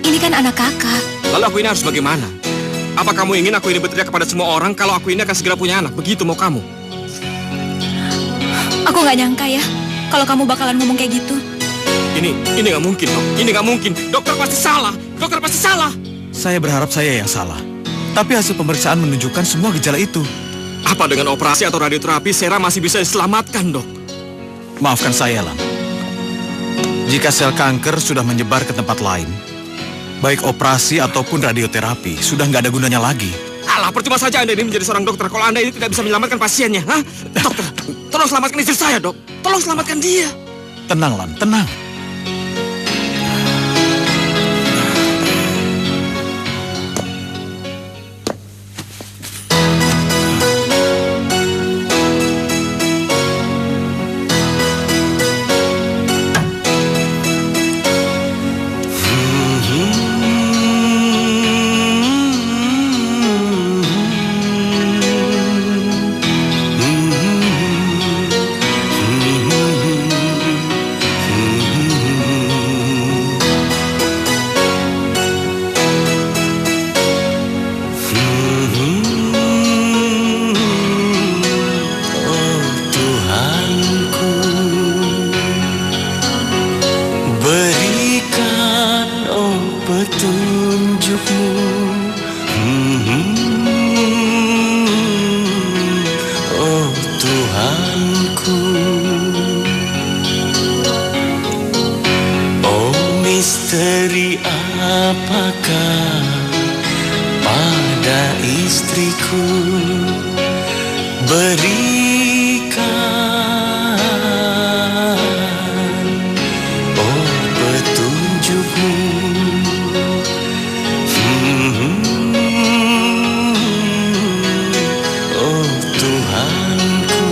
Ini kan anak kakak. Lalu aku ini harus bagaimana? Apa kamu ingin aku ini berteriak kepada semua orang kalau aku ini akan segera punya anak? Begitu mau kamu? Aku nggak nyangka ya, kalau kamu bakalan ngomong kayak gitu. Ini nggak mungkin, dok. Ini nggak mungkin. Dokter pasti salah. Dokter pasti salah. Saya berharap saya yang salah. Tapi hasil pemeriksaan menunjukkan semua gejala itu. Apa dengan operasi atau radioterapi Sarah masih bisa diselamatkan, dok? Maafkan saya, Lan. Jika sel kanker sudah menyebar ke tempat lain, baik operasi ataupun radioterapi sudah nggak ada gunanya lagi. Alah, percuma saja Anda ini menjadi seorang dokter kalau Anda ini tidak bisa menyelamatkan pasiennya. Hah? Dokter, tolong selamatkan istri saya, dok. Tolong selamatkan dia. Tenang, Lan, tenang. Misteri apakah pada istriku berikan petunjukmu. Oh Tuhanku.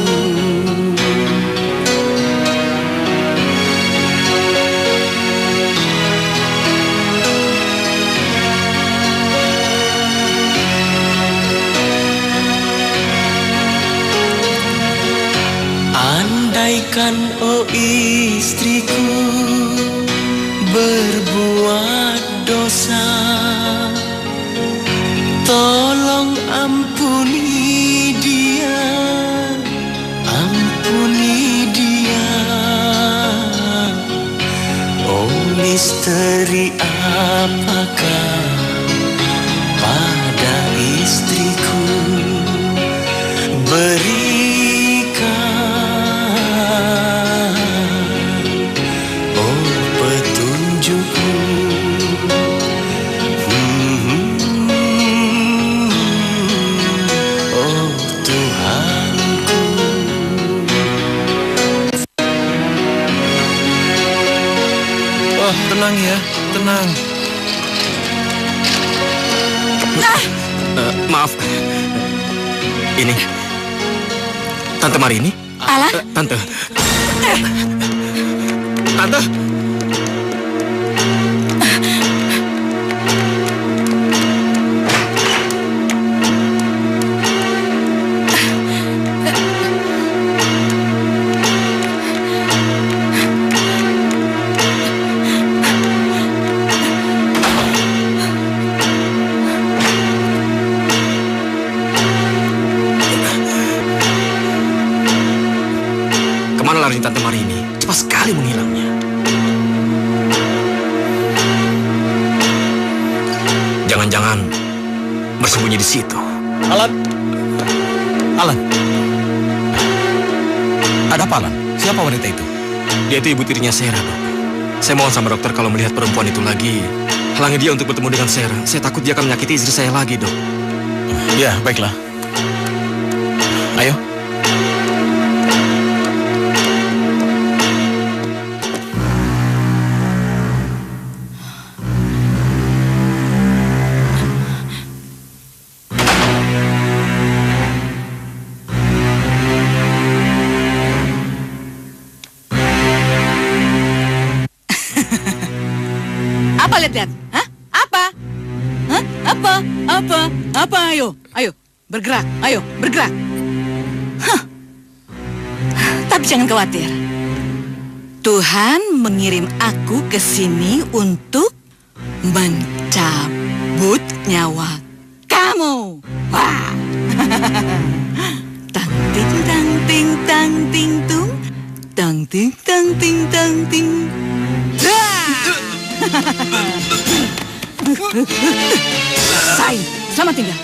Andaikan, oh istriku, berbuat dosa, tolong ampuni dia, ampuni dia. Oh misteri apakah pada istriku Tenang ya, tenang. Maaf. Ini Tante Marini? Alah. Tante. Tante. Kemana lari Tante Marini? Cepat sekali menghilangnya. Jangan-jangan bersembunyi di situ. Alan. Alan. Ada apa, Alan? Siapa wanita itu? Dia itu ibu tirinya Sarah, dok. Saya mohon sama dokter kalau melihat perempuan itu lagi, halangi dia untuk bertemu dengan Sarah. Saya takut dia akan menyakiti istri saya lagi, dok. Ya, baiklah. Ayo. Apa lihat-lihat? Hah? Apa? Hah? Apa? Apa? Apa? Ayo, ayo, bergerak, ayo, bergerak. Hah. Tapi jangan khawatir. Tuhan mengirim aku ke sini untuk mencabut nyawa kamu. Wah. Tang ting tang ting tang ting tung. Tang ting tang ting tang ting. Selesai. Selamat tinggal.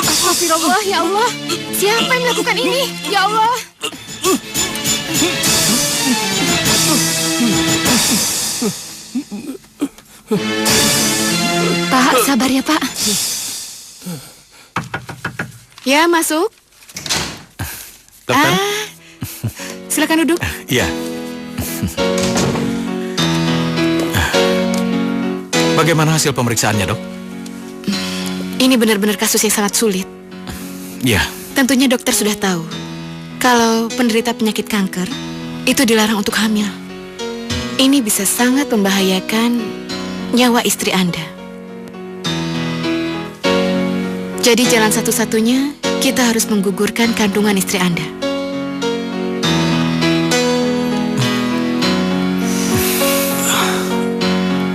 Astagfirullah, ya Allah. Siapa yang melakukan ini? Ya Allah. Pak, sabar ya, Pak. Ya, masuk. Dokter? Silakan duduk. Iya. Bagaimana hasil pemeriksaannya, Dok? Ini benar-benar kasus yang sangat sulit. Iya. Tentunya dokter sudah tahu kalau penderita penyakit kanker itu dilarang untuk hamil. Ini bisa sangat membahayakan nyawa istri Anda. Jadi jalan satu-satunya kita harus menggugurkan kandungan istri Anda.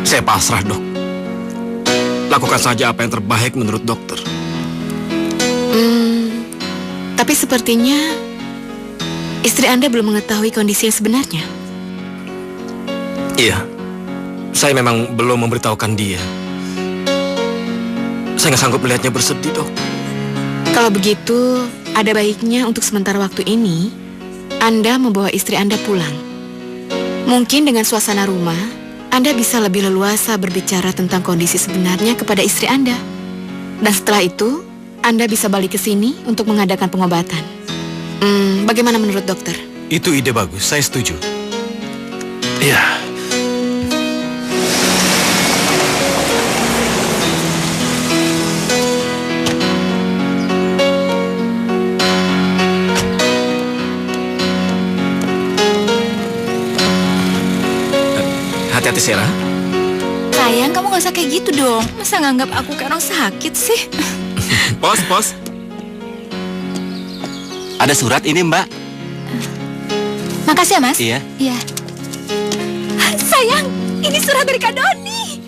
Saya pasrah, Dok. Lakukan saja apa yang terbaik menurut dokter. Tapi sepertinya istri Anda belum mengetahui kondisi yang sebenarnya. Iya, saya memang belum memberitahukan dia. Saya nggak sanggup melihatnya bersedih, Dok. Kalau begitu, ada baiknya untuk sementara waktu ini Anda membawa istri Anda pulang. Mungkin dengan suasana rumah Anda bisa lebih leluasa berbicara tentang kondisi sebenarnya kepada istri Anda. Dan setelah itu, Anda bisa balik ke sini untuk mengadakan pengobatan. Bagaimana menurut dokter? Itu ide bagus, saya setuju. Iya. Hati-hati, Sarah. Sayang, kamu gak usah kayak gitu dong. Masa nganggap aku kayak orang sakit sih? Pos. Ada surat ini, Mbak. Makasih ya, Mas. Iya. Iya. Sayang, ini surat dari Kak Doni.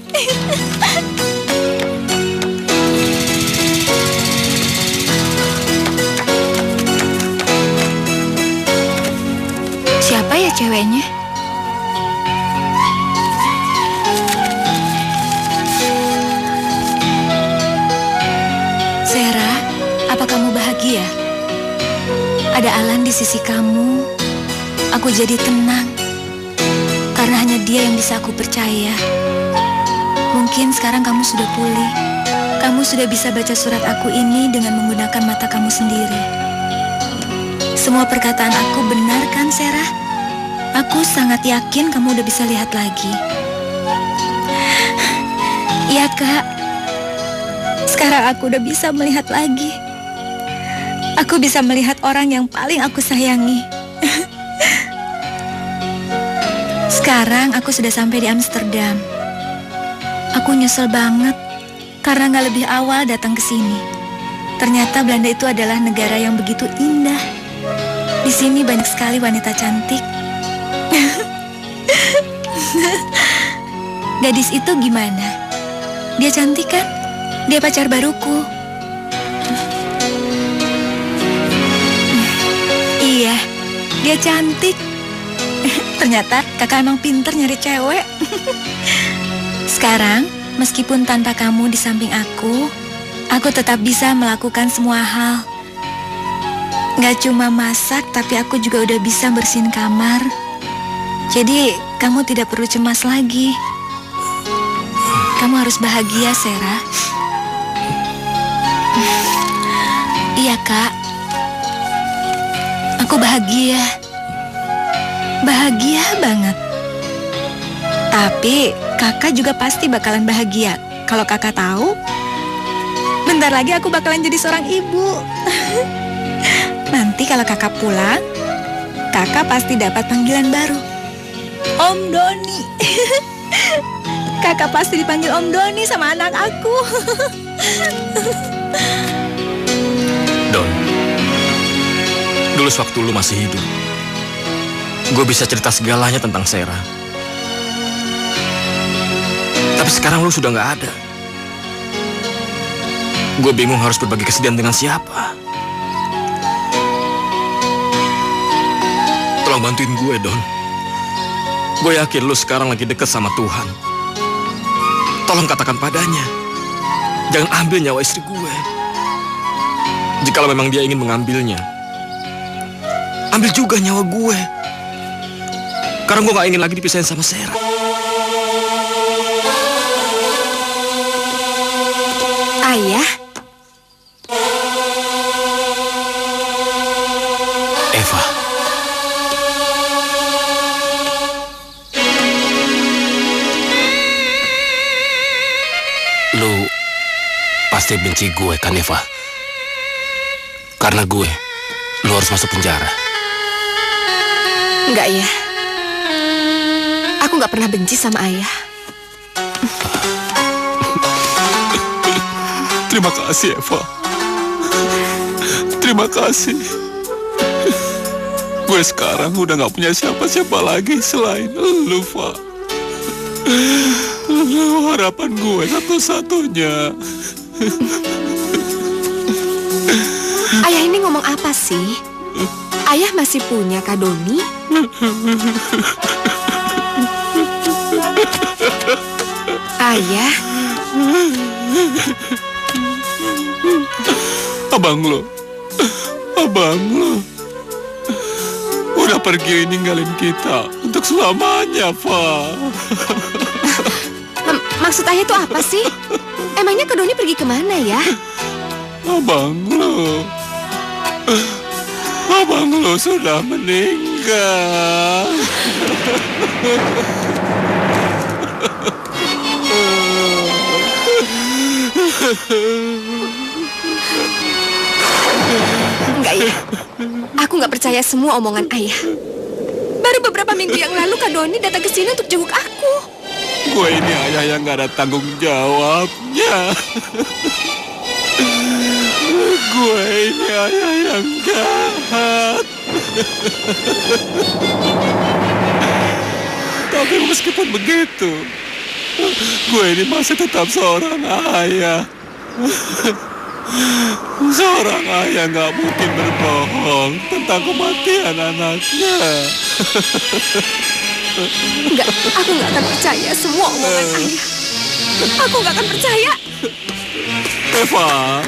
Siapa ya ceweknya? Sarah, apa kamu bahagia? Ada Alan di sisi kamu. Aku jadi tenang. Karena hanya dia yang bisa aku percaya. Mungkin sekarang kamu sudah pulih. Kamu sudah bisa baca surat aku ini dengan menggunakan mata kamu sendiri. Semua perkataan aku benar kan, Sarah? Aku sangat yakin kamu udah bisa lihat lagi. Iya, Kak. Sekarang aku udah bisa melihat lagi. Aku bisa melihat orang yang paling aku sayangi. Sekarang aku sudah sampai di Amsterdam. Aku nyesel banget karena gak lebih awal datang ke sini. Ternyata Belanda itu adalah negara yang begitu indah. Di sini banyak sekali wanita cantik. Gadis itu gimana? Dia cantik kan? Dia pacar baruku. Iya, dia cantik. Ternyata kakak emang pinter nyari cewek. Sekarang, meskipun tanpa kamu di samping aku tetap bisa melakukan semua hal. Gak cuma masak, tapi aku juga udah bisa bersihin kamar. Jadi, kamu tidak perlu cemas lagi. Kamu harus bahagia, Sarah. Iya, Kak. Aku bahagia. Bahagia banget. Tapi kakak juga pasti bakalan bahagia kalau kakak tahu bentar lagi aku bakalan jadi seorang ibu. Nanti kalau kakak pulang, kakak pasti dapat panggilan baru. Om Doni. Kakak pasti dipanggil Om Doni sama anak aku. Don, dulu sewaktu lu masih hidup, gue bisa cerita segalanya tentang Sera. Tapi sekarang lu sudah nggak ada. Gue bingung harus berbagi kesedihan dengan siapa. Tolong bantuin gue, Don. Gue yakin lu sekarang lagi dekat sama Tuhan. Tolong katakan padanya, jangan ambil nyawa istri gue. Jikalau memang dia ingin mengambilnya, ambil juga nyawa gue. Karena gue gak ingin lagi dipisahin sama Sera. Ayah, Eva, lu pasti benci gue kan, Eva? Karena gue, lu harus masuk penjara. enggak ya. Aku nggak pernah benci sama ayah. terima kasih Eva. Terima kasih. Gue sekarang udah gak punya siapa-siapa lagi selain lu, Fa. Lu harapan gue satu-satunya. Ayah ini ngomong apa sih? Ayah masih punya Kak Doni? Ayah, Abang lu udah pergi ninggalin kita untuk selamanya, Fa. maksud ayah itu apa sih? Emangnya Kak Doni pergi kemana ya? Abang lu sudah meninggal. Enggak ya, aku nggak percaya semua omongan ayah. Baru beberapa minggu yang lalu Kak Doni datang ke sini untuk jenguk aku. Gue ini ayah yang gak ada tanggung jawabnya. Gue ini ayah yang jahat. Tapi meskipun begitu, gue ini masih tetap seorang ayah. Seorang ayah gak mungkin berbohong tentang kematian anaknya. Enggak, aku nggak akan percaya semua omongan ayah. Aku nggak akan percaya. Eva.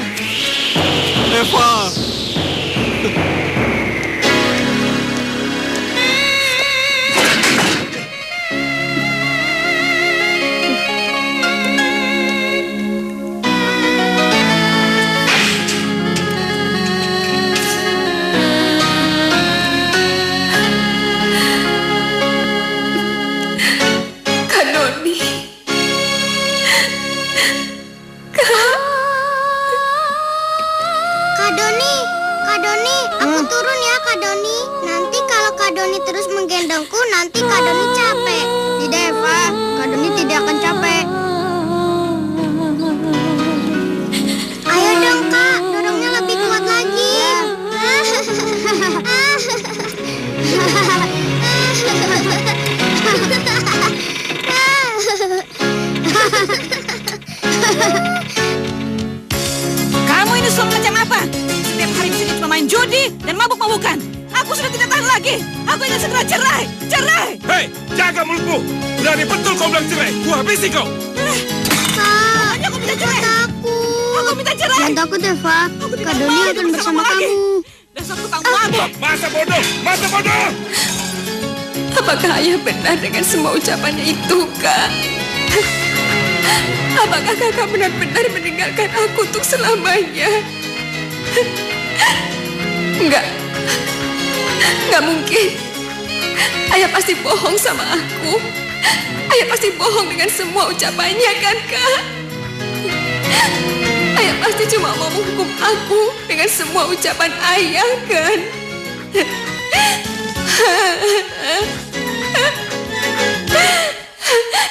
Kak Doni. Kak Doni, aku turun ya Kak Doni. Nanti kalau Kak Doni terus menggendongku, nanti Kak Doni capek. Tidak Eva, Kak Doni tidak akan capek. Ayo dong Kak, dorongnya lebih kuat lagi. Kamu ini suami macam apa? Setiap hari di sini cuma main judi dan mabuk-mabukan. Aku sudah tidak tahan lagi. Aku ingin segera cerai. Cerai! Hei, jaga mulutmu. Berani betul kau bilang cerai. Ku habisi kau. Kak, Pokoknya aku minta cerai. takut. Aku minta cerai. Jangan takut Eva, Aku tidak Kak mau Doni hidup akan bersama lagi. kamu. Dasar tukang mabuk. Masa bodoh. Apakah ayah benar dengan semua ucapannya itu, Kak? Apakah kakak benar-benar meninggalkan aku untuk selamanya? Enggak mungkin. Ayah pasti bohong sama aku. Ayah pasti bohong dengan semua ucapannya, kan, Kak? Ayah pasti cuma mau menghukum aku dengan semua ucapan ayah, kan?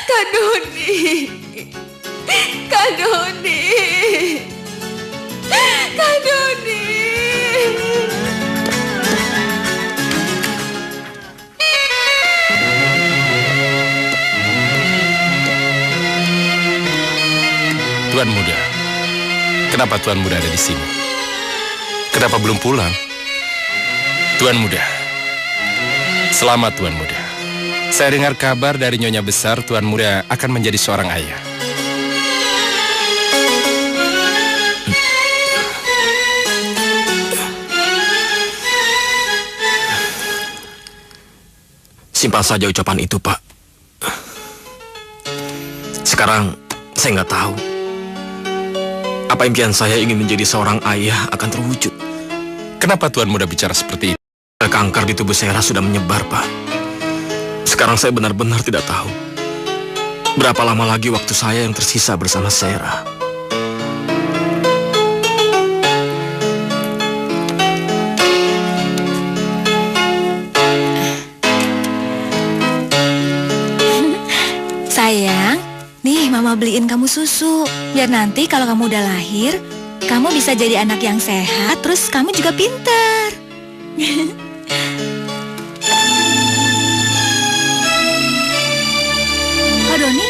Kak Doni. Kak Doni. Kak Doni. Tuan Muda, kenapa Tuan Muda ada di sini? Kenapa belum pulang? Tuan Muda, selamat Tuan Muda. Saya dengar kabar dari Nyonya Besar Tuan Muda akan menjadi seorang ayah. Simpan saja ucapan itu, Pak. Sekarang saya nggak tahu apa impian saya ingin menjadi seorang ayah akan terwujud. Kenapa Tuan Muda bicara seperti itu? Kanker di tubuh Sera sudah menyebar, Pak. Sekarang saya benar-benar tidak tahu berapa lama lagi waktu saya yang tersisa bersama Sera. Sayang, nih Mama beliin kamu susu. Biar nanti kalau kamu udah lahir, kamu bisa jadi anak yang sehat, terus kamu juga pinter. Kak Doni?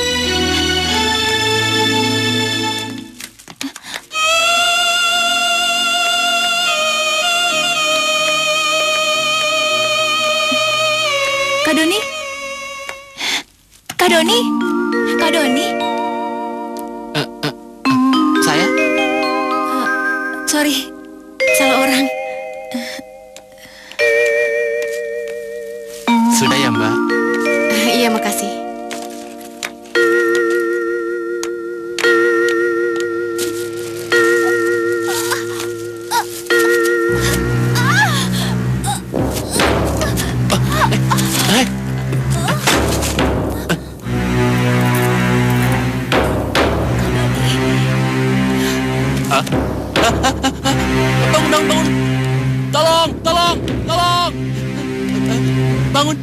Kak Doni? Kak Doni? Kak Doni? Saya? Sorry, salah orang. Sudah ya, Mbak? Iya, makasih. Bangun! Tolong! Bangun!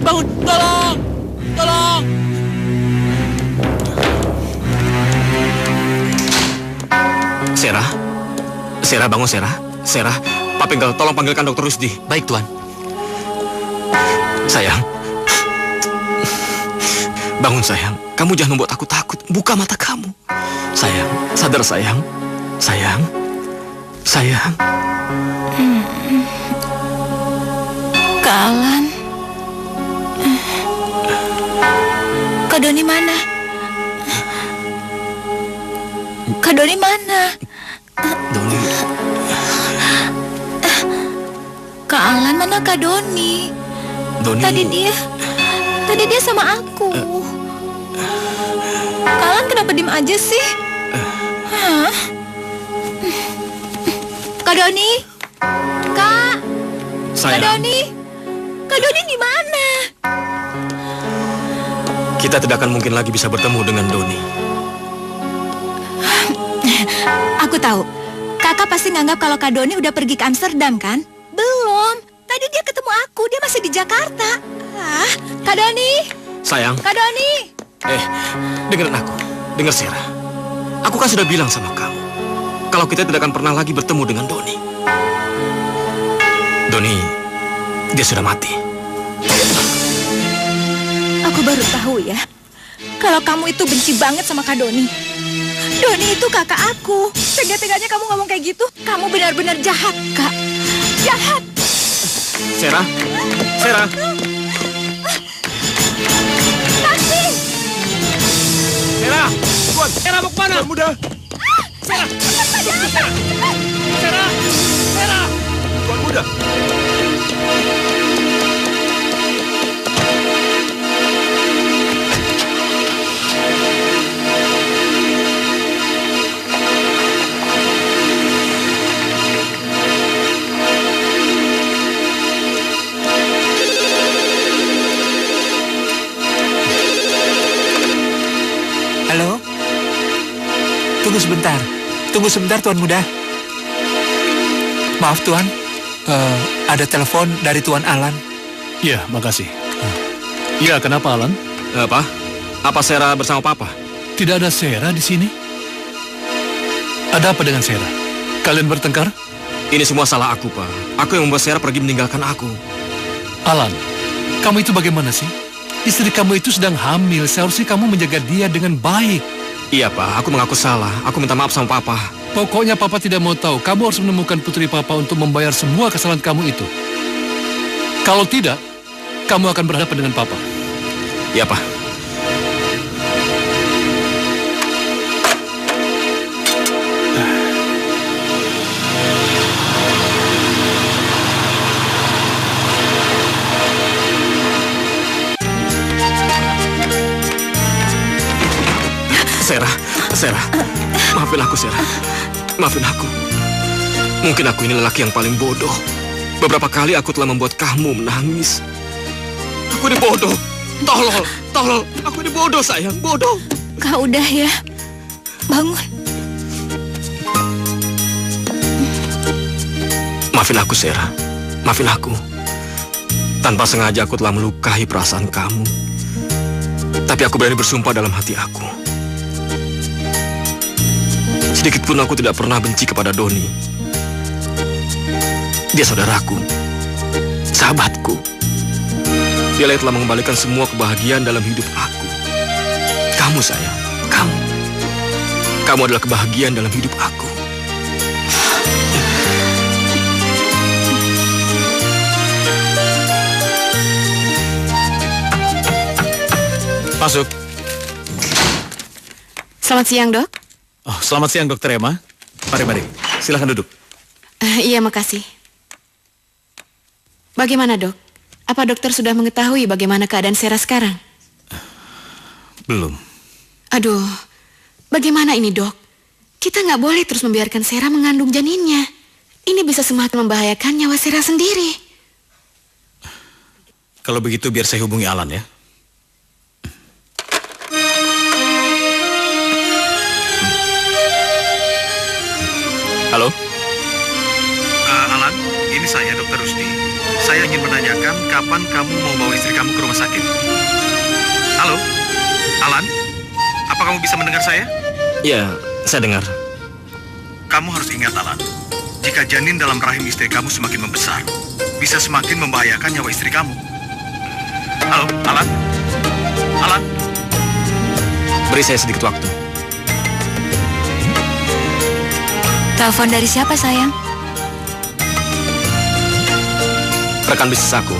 Tolong! Sera, bangun Sera. Sera, Pak Penggal, tolong panggilkan Dokter Rusdi. Baik, Tuan. Sayang. Bangun sayang, kamu jangan membuat aku takut. Buka mata kamu. Sayang, sadar sayang. Sayang. Kak Alan. Kak Doni mana? Kak Doni mana? Doni. Kak Alan, mana Kak Doni? Doni. Tadi dia sama aku. Kak Alan kenapa diem aja sih? Hah? Kak Doni? Kak? Sayang. Kak Doni di mana? Kita tidak akan mungkin lagi bisa bertemu dengan Doni. Aku tahu. Kakak pasti nganggap kalau Kak Doni udah pergi ke Amsterdam, kan? Belum. Tadi dia ketemu aku. Dia masih di Jakarta. Kak Doni? Sayang. Kak Doni? Dengerin aku. Dengar Sera. Aku kan sudah bilang sama kamu kalau kita tidak akan pernah lagi bertemu dengan Doni. Doni, dia sudah mati. Aku baru tahu ya, kalau kamu itu benci banget sama Kak Doni. Doni itu kakak aku. Tega-teganya kamu ngomong kayak gitu. Kamu benar-benar jahat, Kak. Jahat. Sera. Taksi. Sera, Tuan. Sera mau kemana? Tuan Muda. Sera. Tuan Muda. Halo? Tunggu sebentar Tuan Muda. Maaf Tuan, ada telepon dari Tuan Alan. Iya, makasih. Iya, kenapa Alan? Apa? Apa Sera bersama Papa? Tidak ada Sera di sini. Ada apa dengan Sera? Kalian bertengkar? Ini semua salah aku, Pak. Aku yang membuat Sera pergi meninggalkan aku. Alan, kamu itu bagaimana sih? Istri kamu itu sedang hamil, seharusnya kamu menjaga dia dengan baik. Iya, Pak. Aku mengaku salah. Aku minta maaf sama Papa. Pokoknya Papa tidak mau tahu. Kamu harus menemukan putri Papa untuk membayar semua kesalahan kamu itu. Kalau tidak, kamu akan berhadapan dengan Papa. Iya, Pak. Sera, maafin aku, Sera. Maafin aku. Mungkin aku ini lelaki yang paling bodoh. Beberapa kali aku telah membuat kamu menangis. Aku ini bodoh. Tolol. Aku ini bodoh, sayang. Bodoh. Kak, udah ya. Bangun. Maafin aku, Sera. Maafin aku. Tanpa sengaja aku telah melukai perasaan kamu. Tapi aku berani bersumpah dalam hati aku. Sedikit pun aku tidak pernah benci kepada Doni. Dia saudaraku, sahabatku. Dia yang telah mengembalikan semua kebahagiaan dalam hidup aku. Kamu, sayang, kamu. Kamu adalah kebahagiaan dalam hidup aku. Masuk. Selamat siang, Dok. Oh, selamat siang, Dokter Emma. Mari. Silakan duduk. Iya, makasih. Bagaimana, Dok? Apa dokter sudah mengetahui bagaimana keadaan Sera sekarang? Belum. Aduh, bagaimana ini, Dok? Kita nggak boleh terus membiarkan Sera mengandung janinnya. Ini bisa semakin membahayakan nyawa Sera sendiri. Kalau begitu biar saya hubungi Alan ya. Halo? Alan, ini saya, Dr. Rusdi. Saya ingin menanyakan kapan kamu mau bawa istri kamu ke rumah sakit. Halo? Alan? Apa kamu bisa mendengar saya? Ya, saya dengar. Kamu harus ingat, Alan. Jika janin dalam rahim istri kamu semakin membesar, bisa semakin membahayakan nyawa istri kamu. Halo, Alan? Alan? Beri saya sedikit waktu. Telepon dari siapa, sayang? Rekan bisnis aku.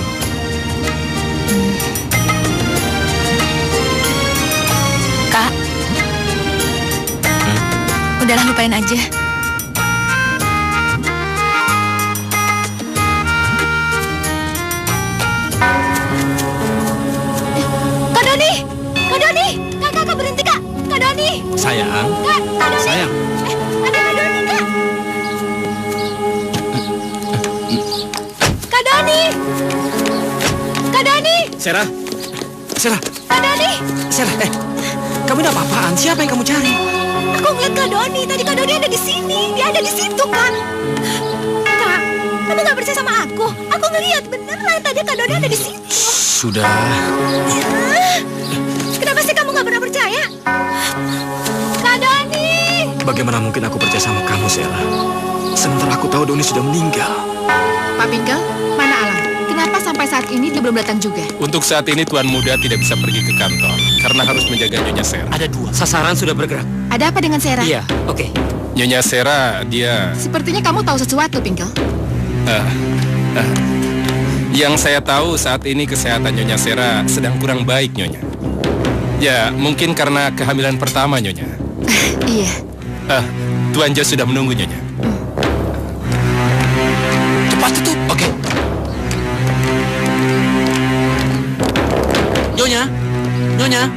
Kak. Udahlah, lupain aja. Kak Doni! Kak, berhenti, Kak! Kak Doni! Sayang. Kak Doni! Sayang. Ada Kak Doni, Kak! Kak Doni! Kak Doni! Sera. Kak Doni! Sera, kamu ini apa-apaan? Siapa yang kamu cari? Aku ngeliat Kak Doni. Tadi Kak Doni ada di sini. Dia ada di situ, Kak. Kak, kamu gak percaya sama aku? Aku ngeliat beneran tadi Kak Doni ada di situ. Sudah. Kenapa sih kamu gak pernah percaya? Kak Doni! Bagaimana mungkin aku percaya sama kamu, Sera? Sementara aku tahu Doni sudah meninggal. Pak Pinkel, mana Alan? Kenapa sampai saat ini dia belum datang juga? Untuk saat ini Tuan Muda tidak bisa pergi ke kantor karena harus menjaga Nyonya Sera. Ada 2. Sasaran sudah bergerak. Ada apa dengan Sera? Iya, oke. Nyonya Sera, dia... Sepertinya kamu tahu sesuatu, Pinkel. Yang saya tahu saat ini kesehatan Nyonya Sera sedang kurang baik, Nyonya. Ya, mungkin karena kehamilan pertama, Nyonya. Iya. Tuan Jos sudah menunggu, Nyonya. Cepat tutup. Oke. Nyonya.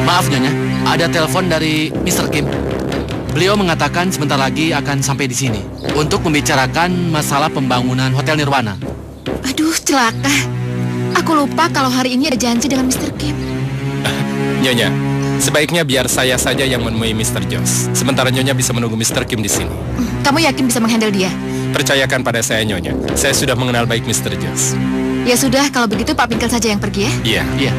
Maaf, Nyonya. Ada telepon dari Mr. Kim. Beliau mengatakan sebentar lagi akan sampai di sini untuk membicarakan masalah pembangunan Hotel Nirwana. Aduh, celaka. Aku lupa kalau hari ini ada janji dengan Mr. Kim. Nyonya, sebaiknya biar saya saja yang menemui Mr. Jos. Sementara Nyonya bisa menunggu Mr. Kim di sini. Kamu yakin bisa menghandle dia? Percayakan pada saya, Nyonya. Saya sudah mengenal baik Mr. Jos. Ya sudah, kalau begitu Pak Pinkel saja yang pergi ya. Iya.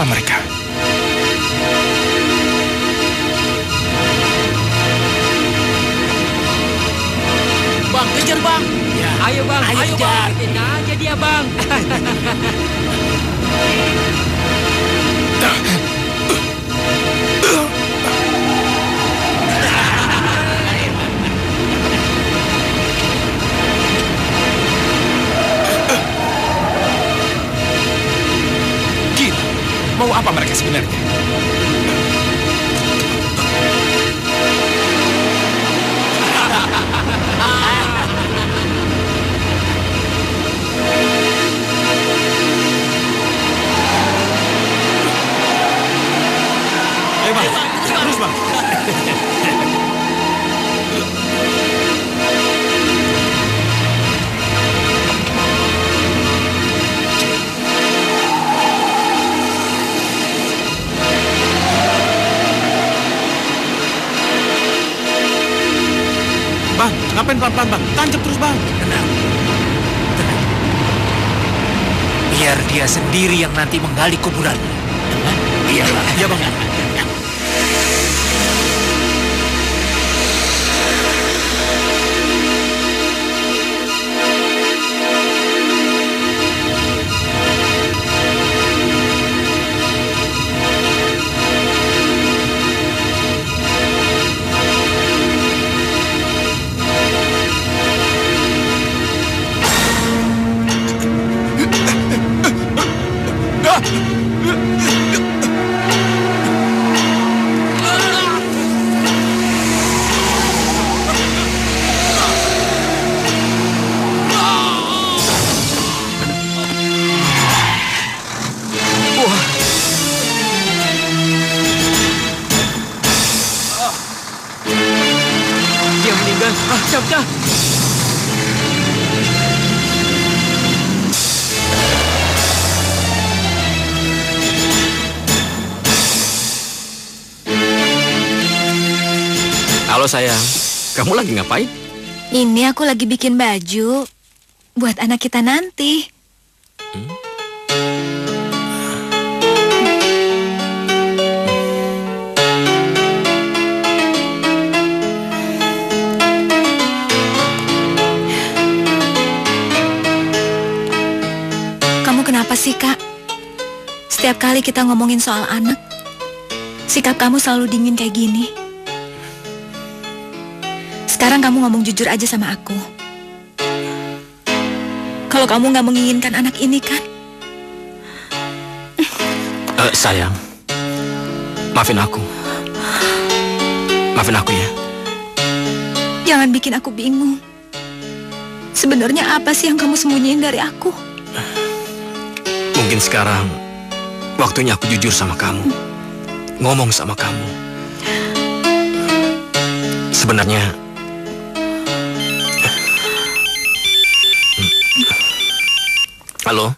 Siapa mereka? Bang, kejar bang. Ya. Ayo bang, ayo bang. Kita aja dia bang. Gila, mau apa mereka sebenarnya? Ayo bang, terus bang. Bang, ngapain pelan-pelan bang? Tancap terus bang. Tenang. Biar dia sendiri yang nanti menggali kuburan. Iyalah. Iya bang. Dia meninggal. Dah. Halo sayang, kamu lagi ngapain? Ini aku lagi bikin baju buat anak kita nanti. Kamu kenapa sih, Kak? Setiap kali kita ngomongin soal anak, sikap kamu selalu dingin kayak gini. Sekarang kamu ngomong jujur aja sama aku. Kalau kamu nggak menginginkan anak ini kan? Sayang, maafin aku. Maafin aku ya. Jangan bikin aku bingung. Sebenarnya apa sih yang kamu sembunyiin dari aku? Mungkin sekarang waktunya aku jujur sama kamu. Ngomong sama kamu. Sebenarnya halo?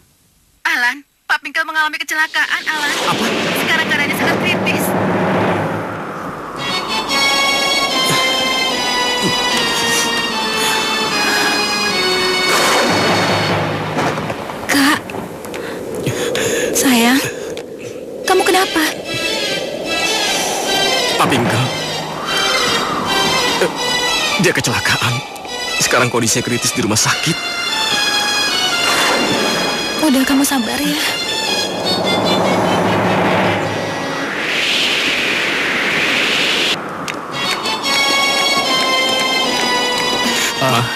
Alan, Pak Pinkel mengalami kecelakaan, Alan. Apa? Sekarang keadaannya sangat kritis. Kak, sayang, kamu kenapa? Pak Pinkel. Dia kecelakaan. Sekarang kondisinya kritis di rumah sakit. Udah, kamu sabar ya.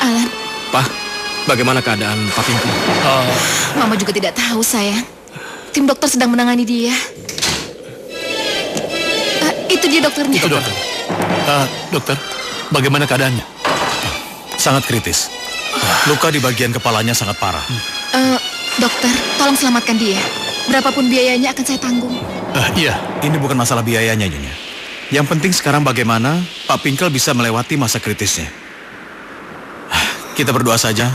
Alan, Pak, bagaimana keadaan Pak Pinkel? Mama juga tidak tahu, sayang. Tim dokter sedang menangani dia. Itu dia dokternya. Itu dokter. Dokter, bagaimana keadaannya? Sangat kritis. Luka di bagian kepalanya sangat parah. Dokter, tolong selamatkan dia. Berapapun biayanya akan saya tanggung. Iya, ini bukan masalah biayanya, Nyonya. Yang penting sekarang bagaimana Pak Pinkel bisa melewati masa kritisnya. Kita berdoa saja,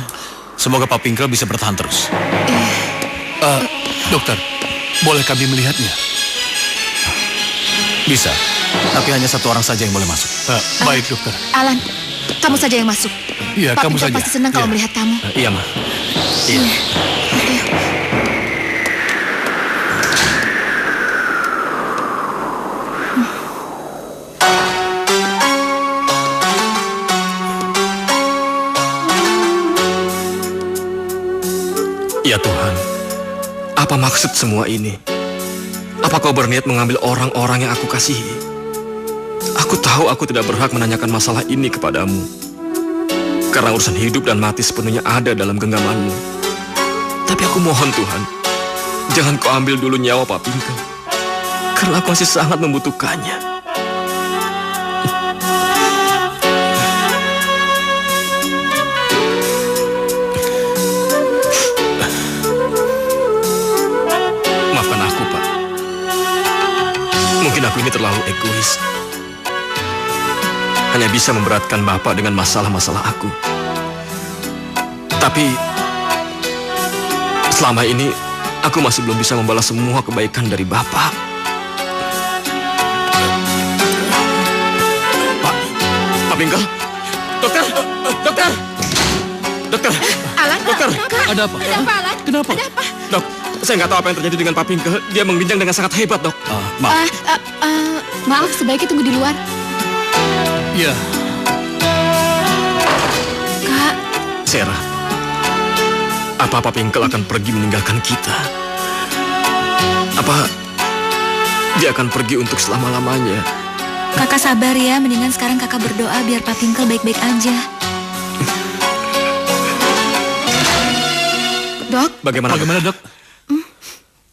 semoga Pak Pinkel bisa bertahan terus. Dokter, boleh kami melihatnya? Bisa, tapi hanya satu orang saja yang boleh masuk. Baik, dokter. Alan, kamu saja yang masuk. Iya, Pak kamu Pinkel saja. pasti senang kalau melihat kamu. Iya, Ma. Iya. Ayo. Apa maksud semua ini? Apa kau berniat mengambil orang-orang yang aku kasihi? Aku tahu aku tidak berhak menanyakan masalah ini kepadamu. Karena urusan hidup dan mati sepenuhnya ada dalam genggamanmu. Tapi aku mohon Tuhan, jangan kau ambil dulu nyawa Pak Pinkel. Karena aku masih sangat membutuhkannya. Maafkan aku, Pak. Mungkin aku ini terlalu egois. Hanya bisa memberatkan Bapak dengan masalah-masalah aku. Tapi selama ini aku masih belum bisa membalas semua kebaikan dari Bapak. Pak Pinkel, dokter. Alan, dokter. Ada apa? Kenapa, Alan? Kenapa? Ada apa? Dok, saya nggak tahu apa yang terjadi dengan Pak Pinkel. Dia mengginjang dengan sangat hebat, Dok. Maaf. Maaf, sebaiknya tunggu di luar. Iya. Kak, Sarah, apa Pak Pinkel akan pergi meninggalkan kita? Apa dia akan pergi untuk selama-lamanya? Kakak sabar ya, mendingan sekarang kakak berdoa biar Pak Pinkel baik-baik aja. Dok. Bagaimana, Dok?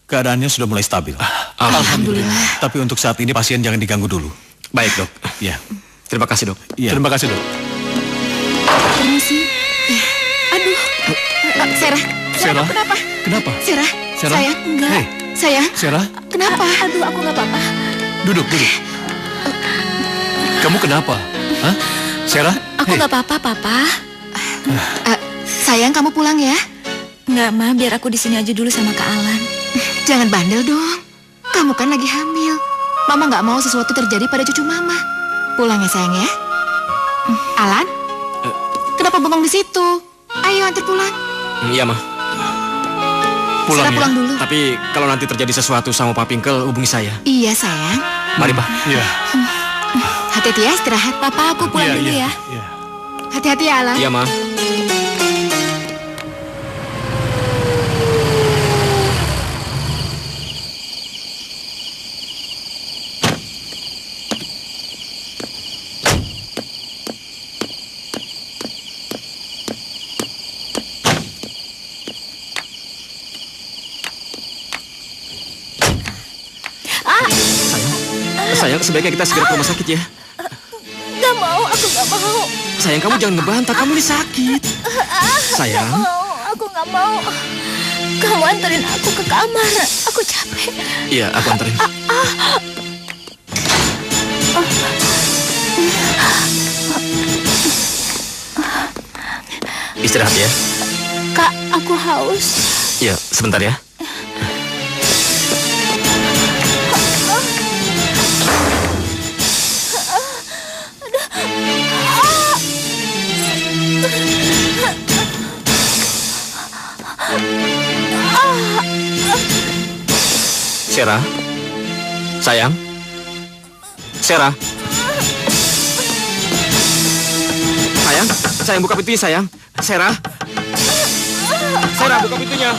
Keadaannya sudah mulai stabil. Alhamdulillah. Tapi untuk saat ini pasien jangan diganggu dulu. Baik, Dok. Ya. Terima kasih, Dok. Ya. Terima kasih, Dok. Permisi. Aduh. Sarah, Sarah? kenapa? Kenapa? Sarah, Sarah? sayang. Enggak. Hey. Sayang. Sarah, Kenapa? Aduh, aku nggak apa-apa. duduk. Kamu kenapa? Hah? Sarah? Aku nggak apa-apa, Papa. Sayang, kamu pulang ya. Nggak, Ma, biar aku di sini aja dulu sama Kak Alan. Jangan bandel dong. Kamu kan lagi hamil. Mama nggak mau sesuatu terjadi pada cucu Mama. Pulang ya sayang ya. Alan, kenapa bengong di situ? Ayo antar pulang. Iya, Ma. Sarah pulang dulu. Tapi kalau nanti terjadi sesuatu sama Pak Pinkel, hubungi saya. Iya sayang. Mari, Pak. Iya. Hati-hati ya istirahat. Papa, aku pulang dulu ya. Hati-hati ya Alan. Iya, Ma. Sayang, sebaiknya kita segera ke rumah sakit ya. Nggak mau, aku nggak mau. Sayang, kamu jangan ngebantah, kamu ini sakit. Sayang. Nggak mau, aku nggak mau. Kamu anterin aku ke kamar. Aku capek. Iya, aku anterin. Istirahat ya. Kak, aku haus. Iya, sebentar ya. Sarah, sayang, Sarah, sayang buka pintunya sayang, Sarah, buka pintunya.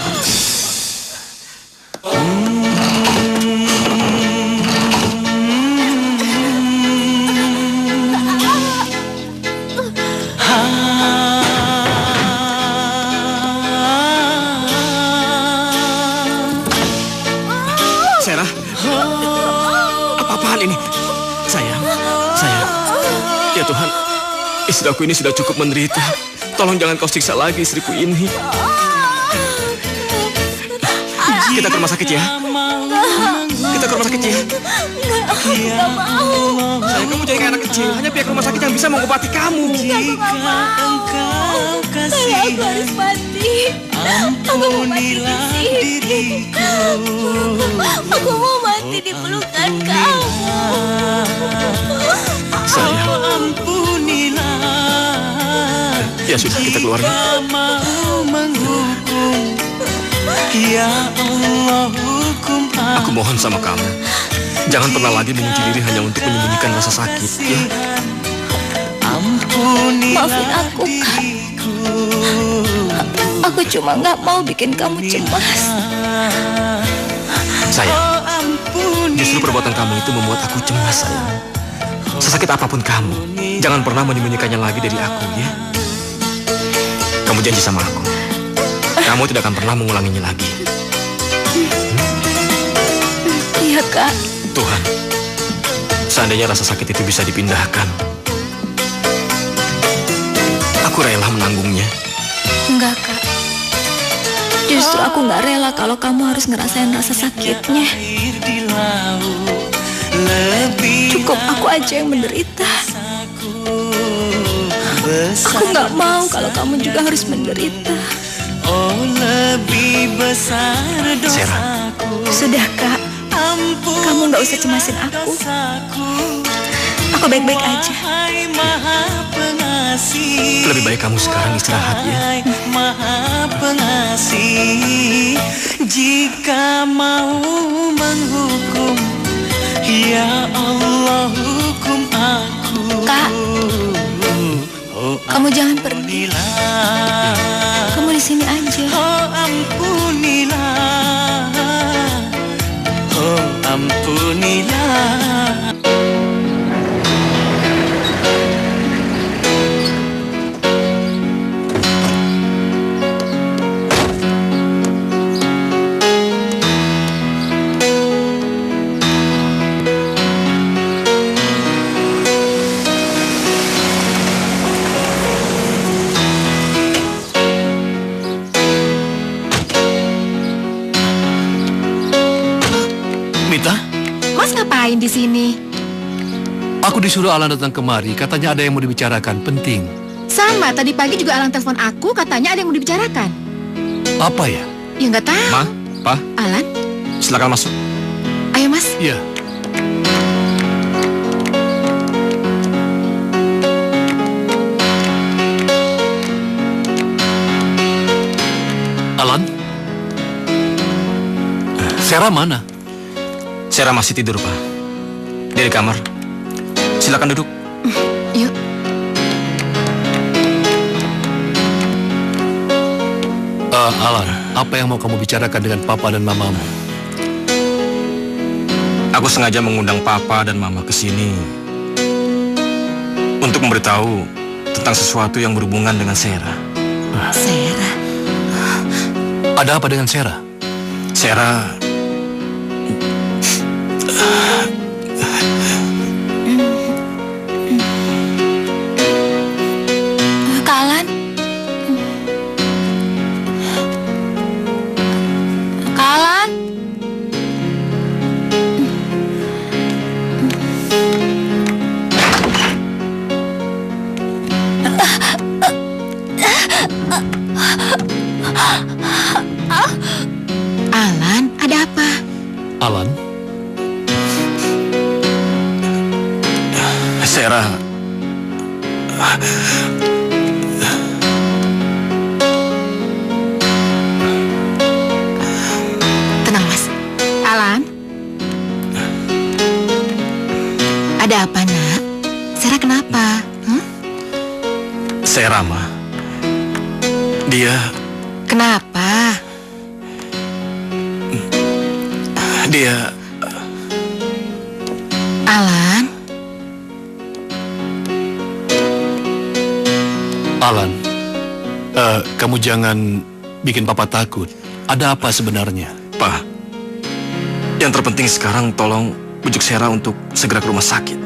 Sarah, apa-apaan ini? Sayang, ya Tuhan, istriku ini sudah cukup menderita. Tolong jangan kau siksa lagi istriku ini. Kita ke rumah sakit ya. Kita ke rumah sakit ya. Nggak mau. Sayang, kamu jadi kayak anak kecil. Hanya pihak rumah sakit yang bisa mengobati kamu. Aku nggak mau. Aku harus mati. Aku mau mati di sini. Aku mau mati di pelukan kamu. Sayang. Ya sudah, kita keluar. Aku mohon sama kamu, jangan pernah lagi mengunci diri hanya untuk menyembunyikan rasa sakit, ya. Maafin aku, Kak. Aku cuma nggak mau bikin kamu cemas. Sayang, justru perbuatan kamu itu membuat aku cemas, sayang. Sesakit apapun kamu, jangan pernah menyembunyikannya lagi dari aku, ya. Kamu janji sama aku, kamu tidak akan pernah mengulanginya lagi. Iya, Kak. Tuhan, seandainya rasa sakit itu bisa dipindahkan, aku rela menanggungnya. Enggak, Kak. Justru aku nggak rela kalau kamu harus ngerasain rasa sakitnya. Cukup aku aja yang menderita. Aku nggak mau kalau kamu juga harus menderita. Sarah. Sudah, Kak. Kamu nggak usah cemasin aku. Aku baik-baik aja. Lebih baik kamu sekarang istirahat, ya. Maha Pengasih, jika mau menghukum, ya Allah hukum aku. Kak, kamu jangan pergi. Kamu di sini aja. Oh ampunilah, oh ampunilah. Mas ngapain di sini? Aku disuruh Alan datang kemari, katanya ada yang mau dibicarakan, penting. Sama, tadi pagi juga Alan telepon aku, katanya ada yang mau dibicarakan. Apa ya? Ya nggak tahu. Ma, Pa, Alan, silakan masuk. ayo Mas. Iya. Alan? Sarah mana? Sarah masih tidur, Pak. Dia di kamar. Silakan duduk. Yuk. Alan, apa yang mau kamu bicarakan dengan Papa dan Mamamu? Aku sengaja mengundang Papa dan Mama ke sini untuk memberitahu tentang sesuatu yang berhubungan dengan Sarah. Sarah? Ada apa dengan Sarah? Sarah... Kak Alan? Kak Alan? Alan, ada apa? Alan? Sarah... Tenang Mas. Alan? Ada apa nak? Sarah kenapa? Sarah, Ma. Dia... Kenapa? Dia... Alan? Alan, kamu jangan bikin Papa takut. Ada apa sebenarnya? Pa, yang terpenting sekarang tolong bujuk Sarah untuk segera ke rumah sakit.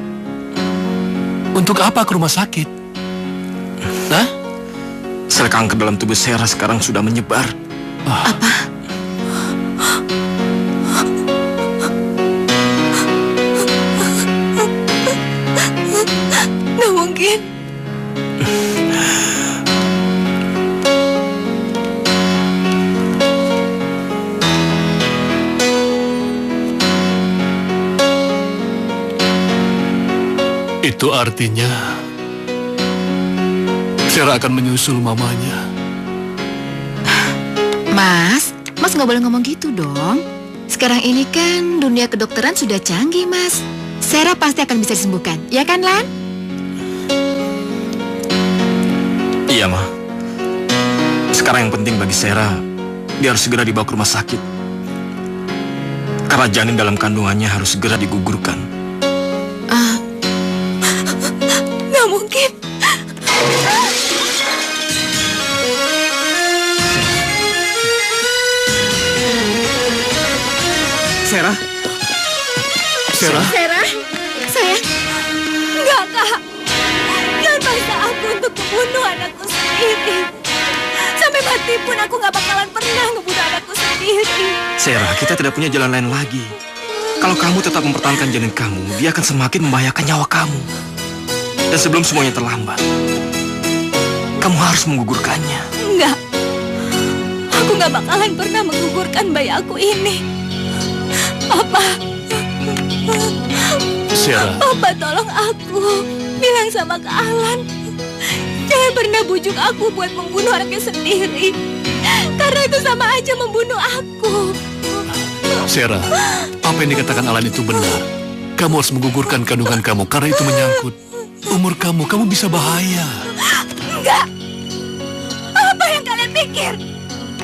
Untuk apa ke rumah sakit? Hah? Sel kanker dalam tubuh Sarah sekarang sudah menyebar. Apa? Nggak mungkin. Itu artinya Sarah akan menyusul mamanya. Mas nggak boleh ngomong gitu dong. Sekarang ini kan dunia kedokteran sudah canggih, Mas. Sarah pasti akan bisa disembuhkan, ya kan, Lan? Iya, Ma. Sekarang yang penting bagi Sera, dia harus segera dibawa ke rumah sakit. Karena janin dalam kandungannya harus segera digugurkan. Nggak mungkin. Sera? Sera? Sera? Sayang? Enggak, Kak. Jangan paksa aku untuk membunuh anakku sendiri. Sampai mati pun aku nggak bakalan pernah ngebunuh anakku sendiri. Sera, kita tidak punya jalan lain lagi. Kalau kamu tetap mempertahankan janin kamu, dia akan semakin membahayakan nyawa kamu. Dan sebelum semuanya terlambat, kamu harus menggugurkannya. Enggak. Aku nggak bakalan pernah menggugurkan bayi aku ini. Papa. Sera. Papa tolong aku. Bilang sama Kak Alan. Jangan pernah bujuk aku buat membunuh anaknya sendiri. Karena itu sama aja membunuh aku. Sera, apa yang dikatakan Alan itu benar. Kamu harus menggugurkan kandungan kamu karena itu menyangkut umur kamu. Kamu bisa bahaya. Enggak. Apa yang kalian pikir?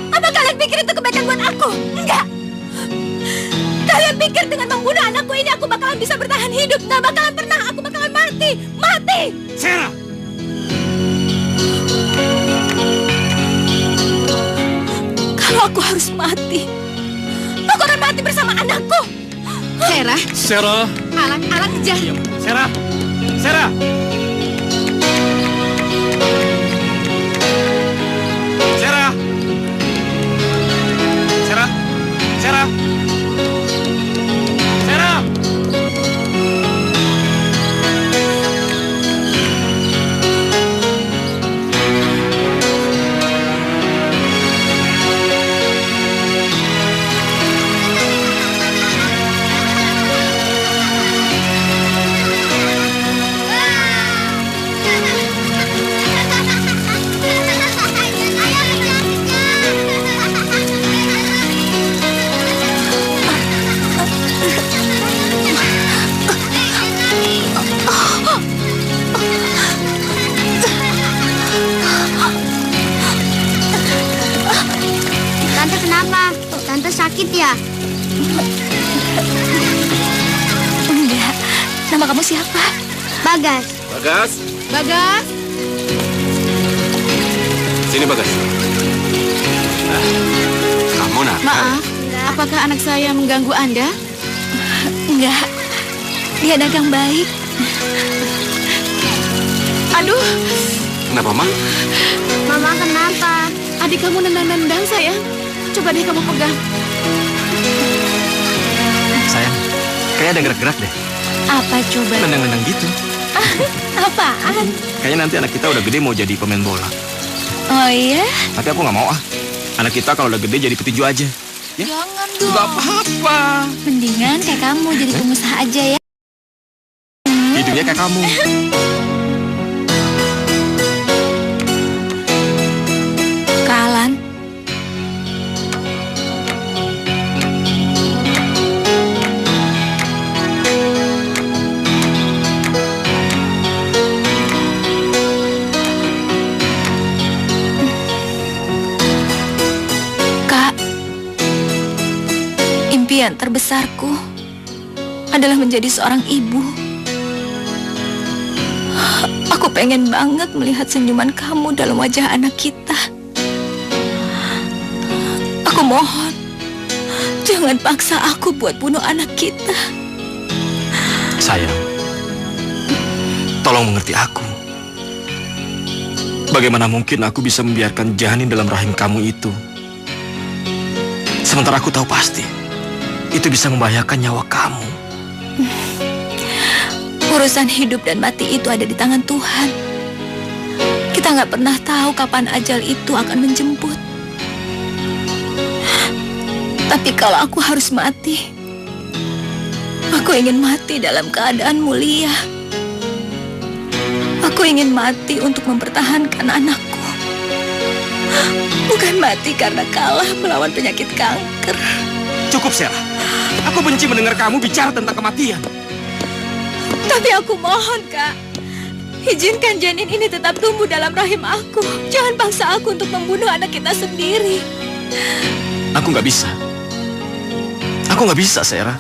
Apa kalian pikir itu kebaikan buat aku? Enggak. Kalian pikir dengan membunuh anakku ini aku bakalan bisa bertahan hidup? Nggak bakalan pernah. Aku bakalan mati. Mati. Sera. Kalau aku harus mati, aku akan mati bersama anakku. Sera. Sera. Alan kejar. Sera. Sera. Sera. Sera. Sera. Sera. Tante kenapa? Tante sakit ya? Enggak. Nama kamu siapa? Bagas. Bagas, Bagas. sini Bagas. Kamu nakal. Maaf, apakah anak saya mengganggu Anda? Enggak. Dia dagang baik. Aduh, Kenapa, Ma? Mama kenapa? adik kamu nendang-nendang sayang. Coba deh kamu pegang. Sayang, kayak ada gerak-gerak deh. Apa coba? Nendang-nendang gitu. Apaan? Kayaknya nanti anak kita udah gede mau jadi pemain bola. Oh iya? Tapi aku nggak mau ah. Anak kita kalau udah gede jadi petinju aja. Ya? Jangan dong. Gak apa-apa. Mendingan kayak kamu jadi pengusaha aja ya. Hidungnya kayak kamu. Kak Alan. Kak, impian terbesarku adalah menjadi seorang ibu. Aku pengen banget melihat senyuman kamu dalam wajah anak kita. Aku mohon, jangan paksa aku buat bunuh anak kita. Sayang, tolong mengerti aku. Bagaimana mungkin aku bisa membiarkan janin dalam rahim kamu itu? Sementara aku tahu pasti, itu bisa membahayakan nyawa kamu. Urusan hidup dan mati itu ada di tangan Tuhan. Kita nggak pernah tahu kapan ajal itu akan menjemput. Tapi kalau aku harus mati, aku ingin mati dalam keadaan mulia. Aku ingin mati untuk mempertahankan anakku. Bukan mati karena kalah melawan penyakit kanker. Cukup, Sarah. Aku benci mendengar kamu bicara tentang kematian. Tapi aku mohon, Kak. Izinkan janin ini tetap tumbuh dalam rahim aku. Jangan paksa aku untuk membunuh anak kita sendiri. Aku nggak bisa. Aku nggak bisa, Sarah.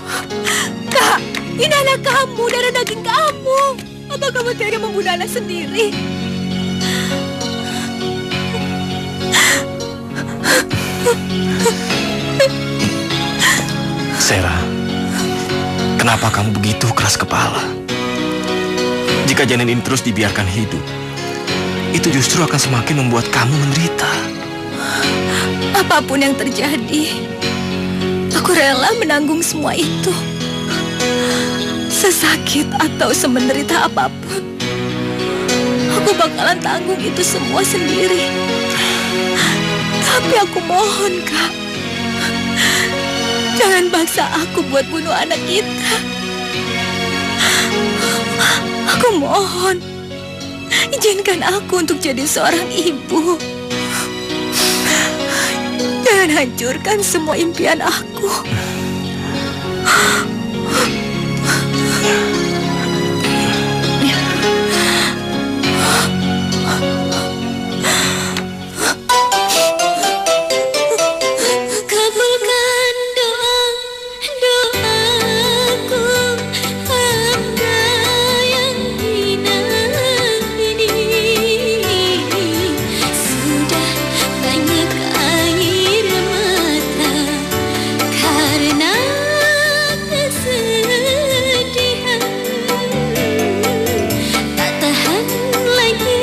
Kak, ini anak kamu, darah daging kamu. Apa kamu tega membunuh anak sendiri? Sarah, kenapa kamu begitu keras kepala? Jika janin ini terus dibiarkan hidup, itu justru akan semakin membuat kamu menderita. Apapun yang terjadi, aku rela menanggung semua itu. Sesakit atau semenderita apapun, aku bakalan tanggung itu semua sendiri. Tapi aku mohon, Kak, jangan paksa aku buat bunuh anak kita. Aku mohon, izinkan aku untuk jadi seorang ibu. Jangan hancurkan semua impian aku. Kabulkan doa-doaku, hamba yang hina ini. Sudah banyak air mata karena kesedihan. Tak tahan lagi.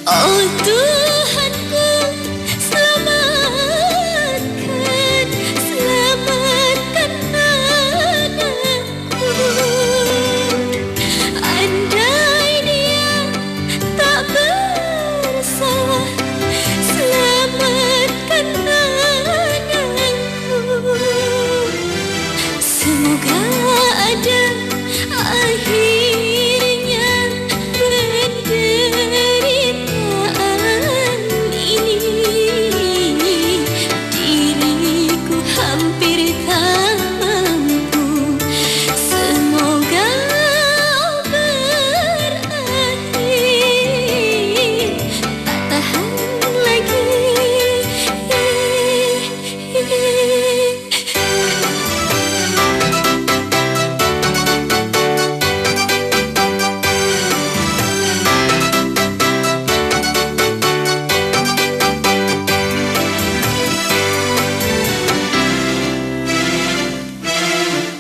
Oh Tuhanku, selamatkan anakku. Andai dia tak bersalah, selamatkan anakku. Semoga ada akhirnya penderitaan ini. Diriku hampir tak mampu. Semoga berakhir. Tak tahan lagi.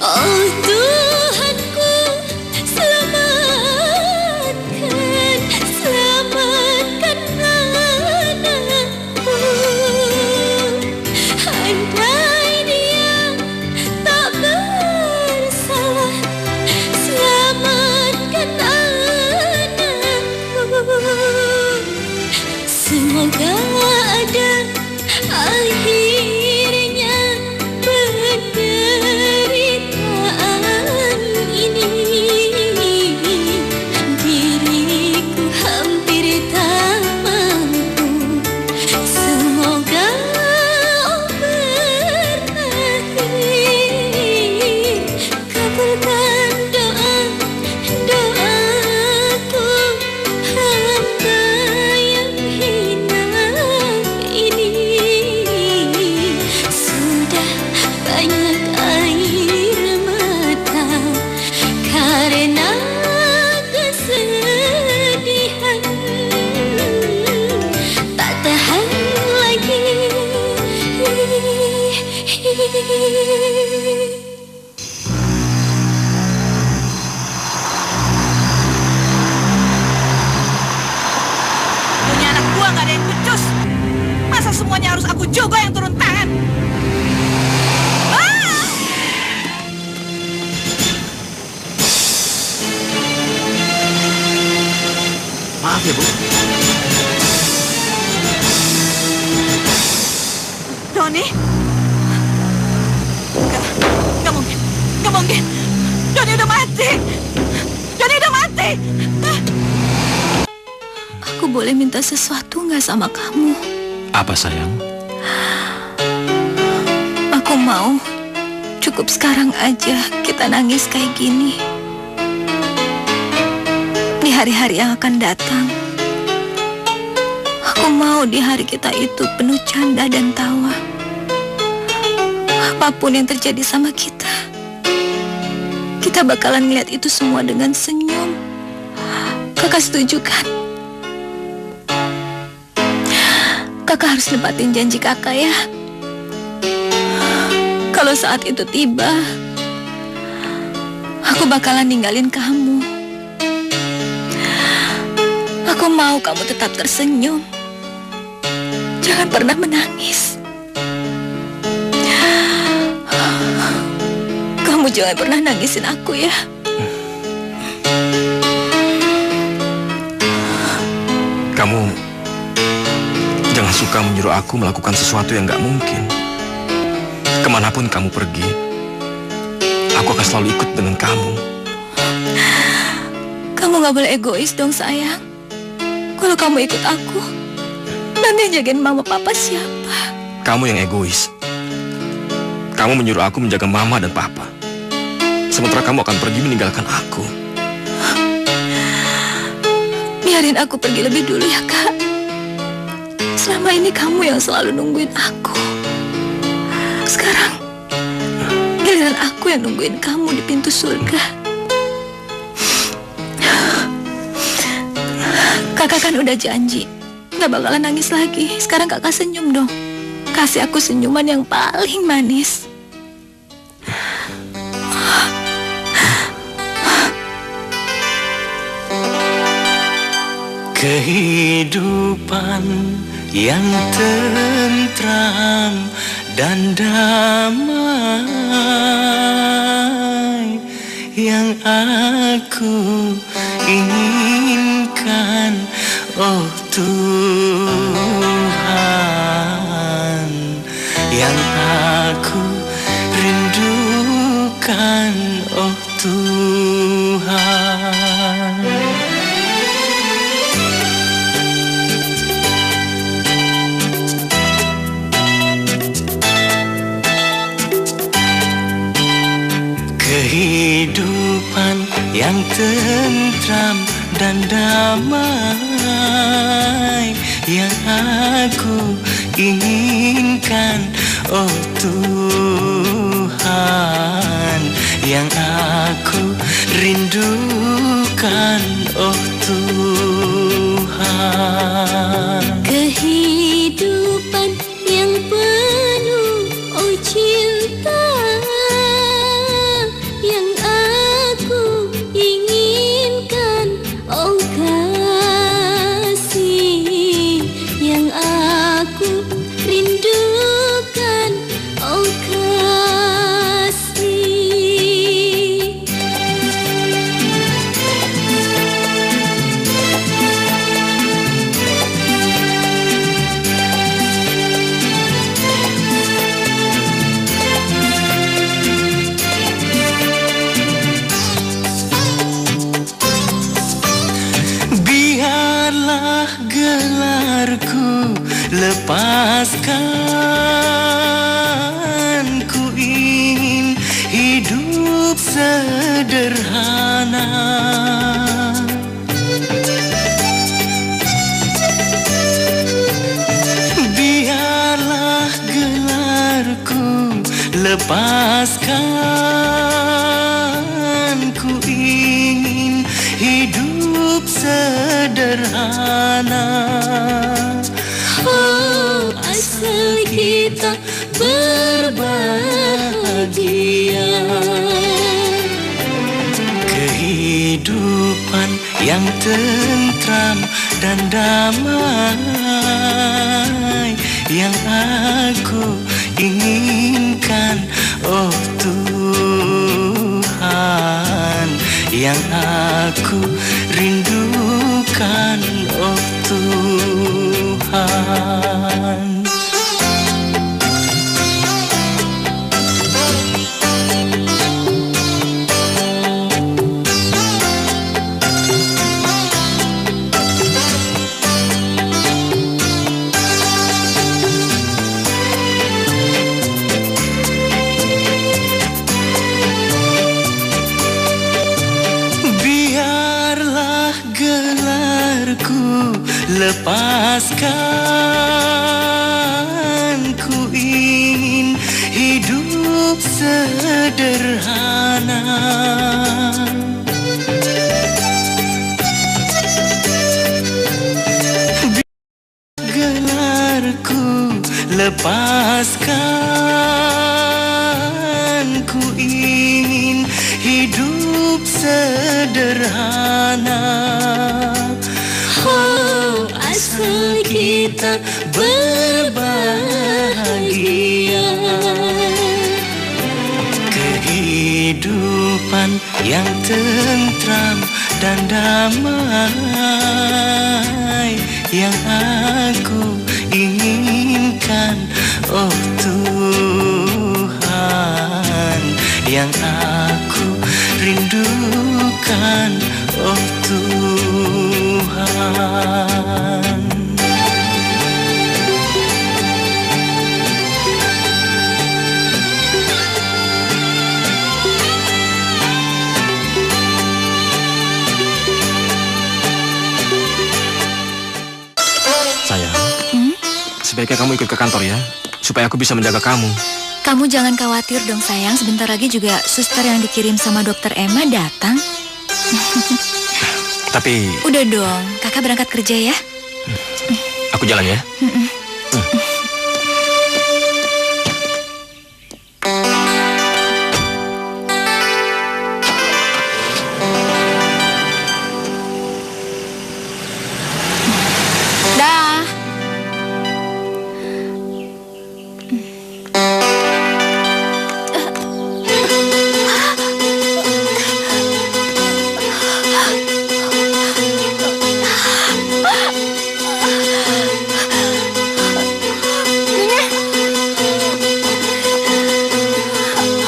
Oh Tuhanku, selamatkan anakku. Andai dia tak bersalah, selamatkan anakku. Semoga ada akhirnya penderitaan ini. Diriku hampir tak mampu. Semoga berakhir. Kabulkan doa-doaku, hamba yang hina ini. Sudah banyak air mata karena kesedihan. Tak tahan lagi. Punya anak gua nggak ada yang becus. Masa semuanya harus aku juga yang turun tangan? Maaf ya, Bu. Doni? Enggak mungkin. boleh minta sesuatu nggak sama kamu? Apa sayang? Aku mau cukup sekarang aja kita nangis kayak gini. Di hari-hari yang akan datang, aku mau di hari kita itu penuh canda dan tawa. Apapun yang terjadi sama kita, kita bakalan ngeliat itu semua dengan senyum. Kakak setuju kan? Kakak harus nepatin janji kakak ya. Kalau saat itu tiba, aku bakalan ninggalin kamu. Aku mau kamu tetap tersenyum. Jangan pernah menangis. Kamu jangan pernah nangisin aku ya. Kamu jangan suka menyuruh aku melakukan sesuatu yang gak mungkin. Kemanapun kamu pergi, aku akan selalu ikut dengan kamu. Kamu gak boleh egois dong sayang. Kalau kamu ikut aku, nanti yang jagain mama papa siapa? Kamu yang egois. Kamu menyuruh aku menjaga mama dan papa, sementara kamu akan pergi meninggalkan aku. Biarin aku pergi lebih dulu ya kak. Selama ini kamu yang selalu nungguin aku. Sekarang giliran aku yang nungguin kamu di pintu surga. Kakak kan udah janji gak bakalan nangis lagi. Sekarang kakak senyum dong. Kasih aku senyuman yang paling manis. Kehidupan yang tentram dan damai yang aku inginkan, oh Tuhan, yang aku rindukan, oh Tuhan. Kehidupan yang tentram dan damai yang aku inginkan, oh Tuhan, yang aku rindukan, oh Tuhan. Kehidupan yang penuh, oh cinta, yang aku inginkan, oh kasih, yang aku rindukan, oh kasih. Biarlah gelarku lepaskan, ku ingin hidup sederhana. Biarlah gelarku lepaskan, ku ingin hidup sederhana. Oh, asal kita berbahagia. Kehidupan yang tentram dan damai yang aku inginkan, oh Tuhan, yang aku rindukan, oh Tuhan. lepaskan. Ku ingin hidup sederhana. Oh, asal kita berbahagia. Kehidupan yang tentram dan damai yang aku inginkan. Oh Tuhan, yang aku rindukan. Oh Tuhan. Sayang, sebaiknya kamu ikut ke kantor ya, supaya aku bisa menjaga kamu. Kamu jangan khawatir dong sayang, sebentar lagi juga suster yang dikirim sama dokter Emma datang. Tapi... Udah dong, kakak berangkat kerja ya. Aku jalan ya. Dah.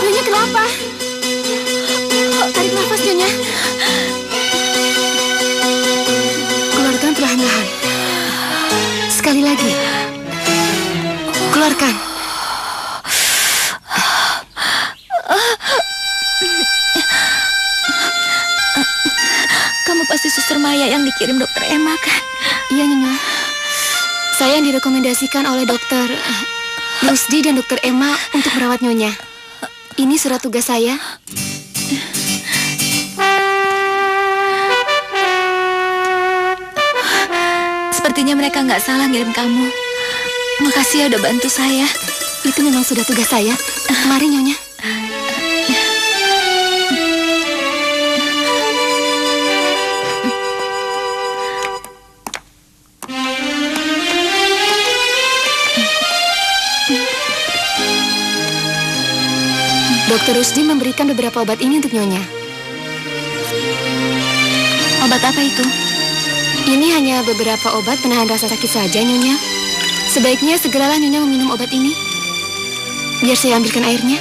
Nyonya kenapa? Tarik nafas, Nyonya. Keluarkan perlahan-lahan. Sekali lagi. Keluarkan. Kamu pasti suster Maya yang dikirim dokter Emma kan? Iya, Nyonya. Saya yang direkomendasikan oleh dokter Rusdi dan dokter Emma untuk merawat Nyonya. Ini surat tugas saya. Sepertinya mereka nggak salah ngirim kamu. Makasih ya udah bantu saya. Itu memang sudah tugas saya. Mari, Nyonya. Dokter Rusdi memberikan beberapa obat ini untuk Nyonya. Obat apa itu? Ini hanya beberapa obat penahan rasa sakit saja, Nyonya. Sebaiknya segeralah Nyonya meminum obat ini. Biar saya ambilkan airnya.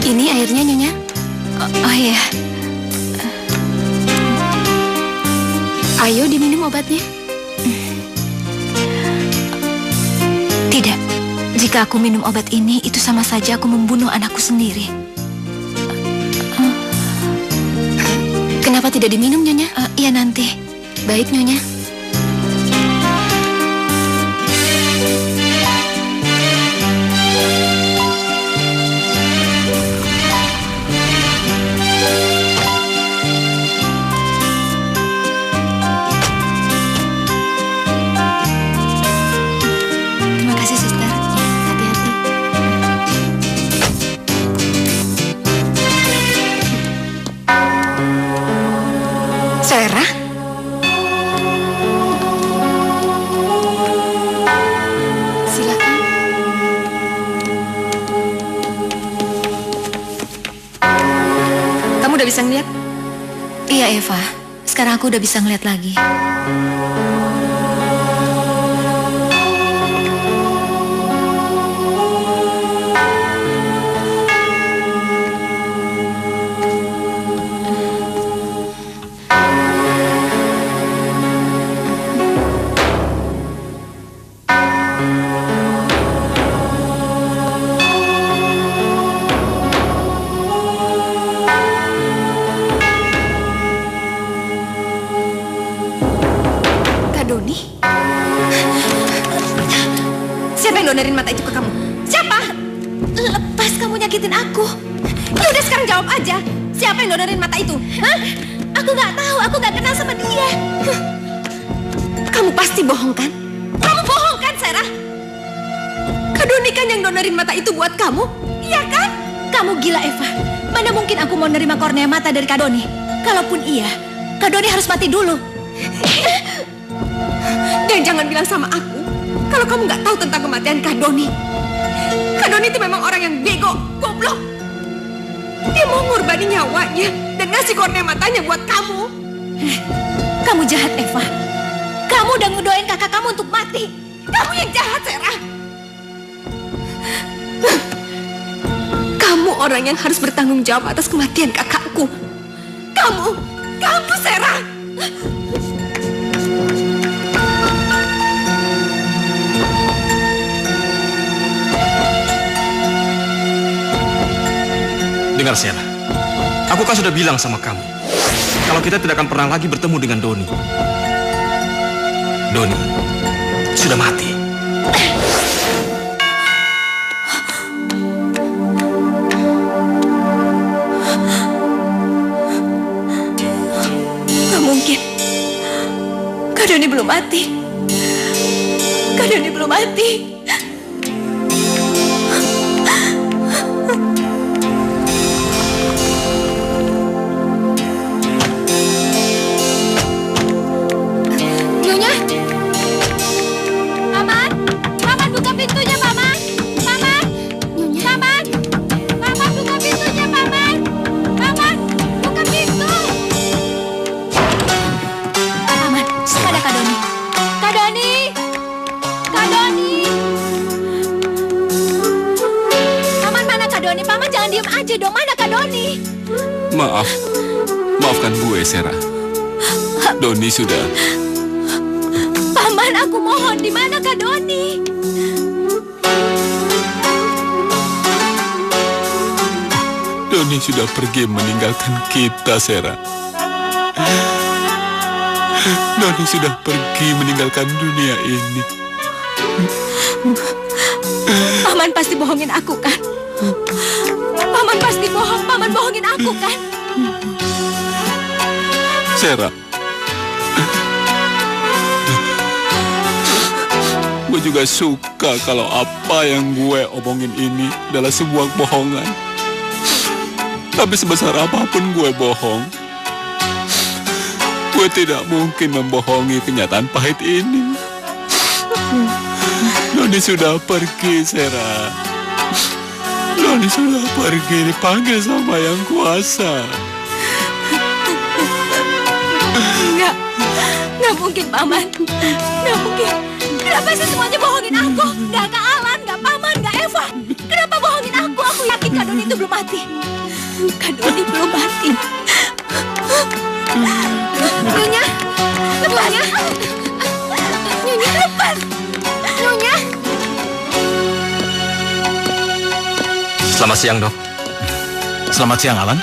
Ini airnya, Nyonya. Oh iya. Ayo diminum obatnya. Tidak. Jika aku minum obat ini, itu sama saja aku membunuh anakku sendiri. Kenapa tidak diminum, Nyonya? Iya nanti. Baik, Nyonya. Terima kasih, suster. Hati-hati. Sarah? Silakan. Kamu udah bisa ngeliat? Iya, Eva. Sekarang aku udah bisa ngeliat lagi. donorin mata itu ke kamu? Siapa? Lepas kamu nyakitin aku. Ya udah sekarang jawab aja. Siapa yang donorin mata itu? Hah? Aku nggak tahu, aku nggak kenal sama dia. Kamu pasti bohong kan? Kamu bohong kan, Sarah? Kak Doni kan yang donorin mata itu buat kamu? Iya kan? Kamu gila, Eva. Mana mungkin aku mau nerima kornea mata dari Kak Doni? Kalaupun iya, Kak Doni harus mati dulu. Dan jangan bilang sama aku kalau kamu nggak tahu tentang kematian Kak Doni. Kak Doni itu memang orang yang bego, goblok. Dia mau ngorbanin nyawanya dan ngasih kornea matanya buat kamu. Kamu jahat, Eva. Kamu udah ngedoain kakak kamu untuk mati. Kamu yang jahat, Sarah. Kamu orang yang harus bertanggung jawab atas kematian kakakku. Kamu Sarah. Dengar, Sarah. Aku kan sudah bilang sama kamu kalau kita tidak akan pernah lagi bertemu dengan Doni. Doni sudah mati. Gak mungkin. Kak Doni belum mati. Kak Doni belum mati. Nyonya. Paman. Paman buka pintunya, Paman. Paman. Nyonya. Paman. Paman buka pintunya, Paman. Paman buka pintu. Paman, ada Kak Doni. Kak Doni. Kak Doni. Paman, mana Kak Doni? Paman jangan diem aja dong. Mana Kak Doni? Maafkan gue, Sarah. Doni sudah. Paman, aku mohon, di mana Kak Doni? Doni sudah pergi meninggalkan kita, Sarah. Doni sudah pergi meninggalkan dunia ini. Paman pasti bohongin aku kan? Paman pasti bohong. Paman bohongin aku kan? Sarah, gue juga suka kalau apa yang gue omongin ini adalah sebuah bohongan. Tapi sebesar apapun gue bohong, gue tidak mungkin membohongi kenyataan pahit ini. Doni sudah pergi, Sarah. Doni sudah pergi, dipanggil sama Yang Kuasa. Nggak mungkin, Paman. Nggak mungkin. Kenapa sih semuanya bohongin aku? Nggak Kak Alan, nggak Paman, nggak Eva. Kenapa bohongin aku? Aku yakin Kak Doni itu belum mati. Kak Doni belum mati. Nyonya, lepas ya. Nyonya, lepas. Nyonya. Selamat siang, Dok. Selamat siang, Alan.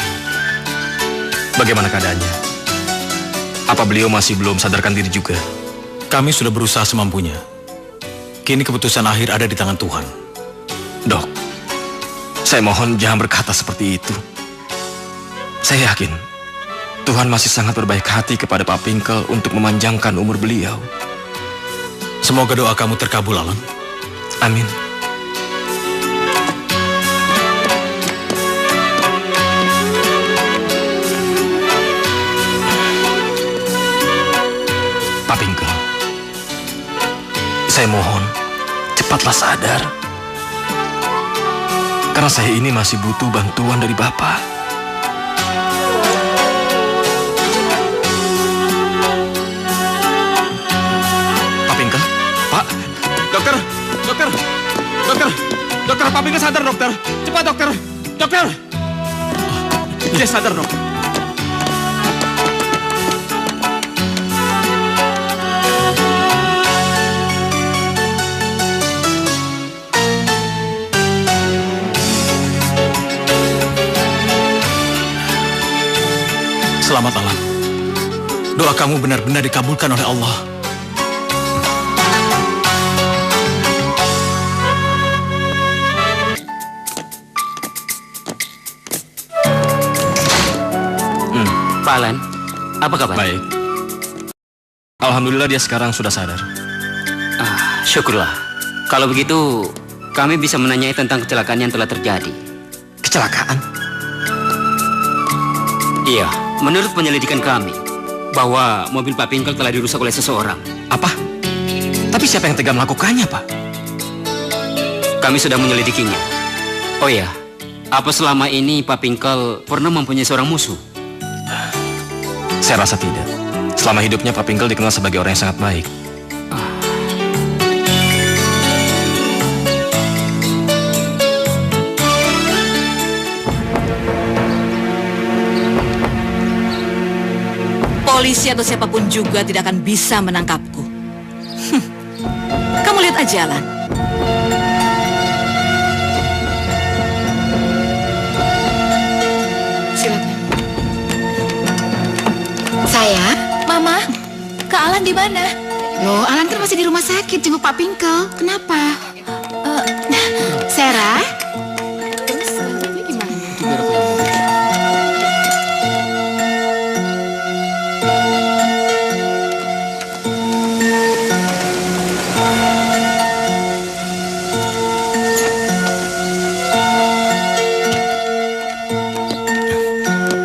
Bagaimana keadaannya? Apa beliau masih belum sadarkan diri juga? Kami sudah berusaha semampunya. Kini keputusan akhir ada di tangan Tuhan. Dok, saya mohon jangan berkata seperti itu. Saya yakin Tuhan masih sangat berbaik hati kepada Pak Pinkel untuk memanjangkan umur beliau. Semoga doa kamu terkabul, Alan. Amin. Pak Pinkel, saya mohon cepatlah sadar. Karena saya ini masih butuh bantuan dari Bapak. Pak Pinkel, Pak, dokter, Pak Pinkel sadar, dokter. Cepat, dokter. Dia sadar, dok. Selamat, Alan. Doa kamu benar-benar dikabulkan oleh Allah. Pak Alan, apa kabar? Baik. Alhamdulillah dia sekarang sudah sadar. Syukurlah. Kalau begitu, kami bisa menanyai tentang kecelakaan yang telah terjadi. Kecelakaan? Iya, menurut penyelidikan kami, bahwa mobil Pak Pinkel telah dirusak oleh seseorang. Apa? Tapi siapa yang tega melakukannya, Pak? Kami sudah menyelidikinya. Oh iya, apa selama ini Pak Pinkel pernah mempunyai seorang musuh? Saya rasa tidak. Selama hidupnya Pak Pinkel dikenal sebagai orang yang sangat baik. Polisi atau siapapun juga tidak akan bisa menangkapku. Kamu lihat aja, Alan. Silakan. Sayang, Mama, Kak Alan di mana? loh Alan kan masih di rumah sakit jenguk Pak Pinkel. Kenapa? Sarah? Terus selanjutnya gimana?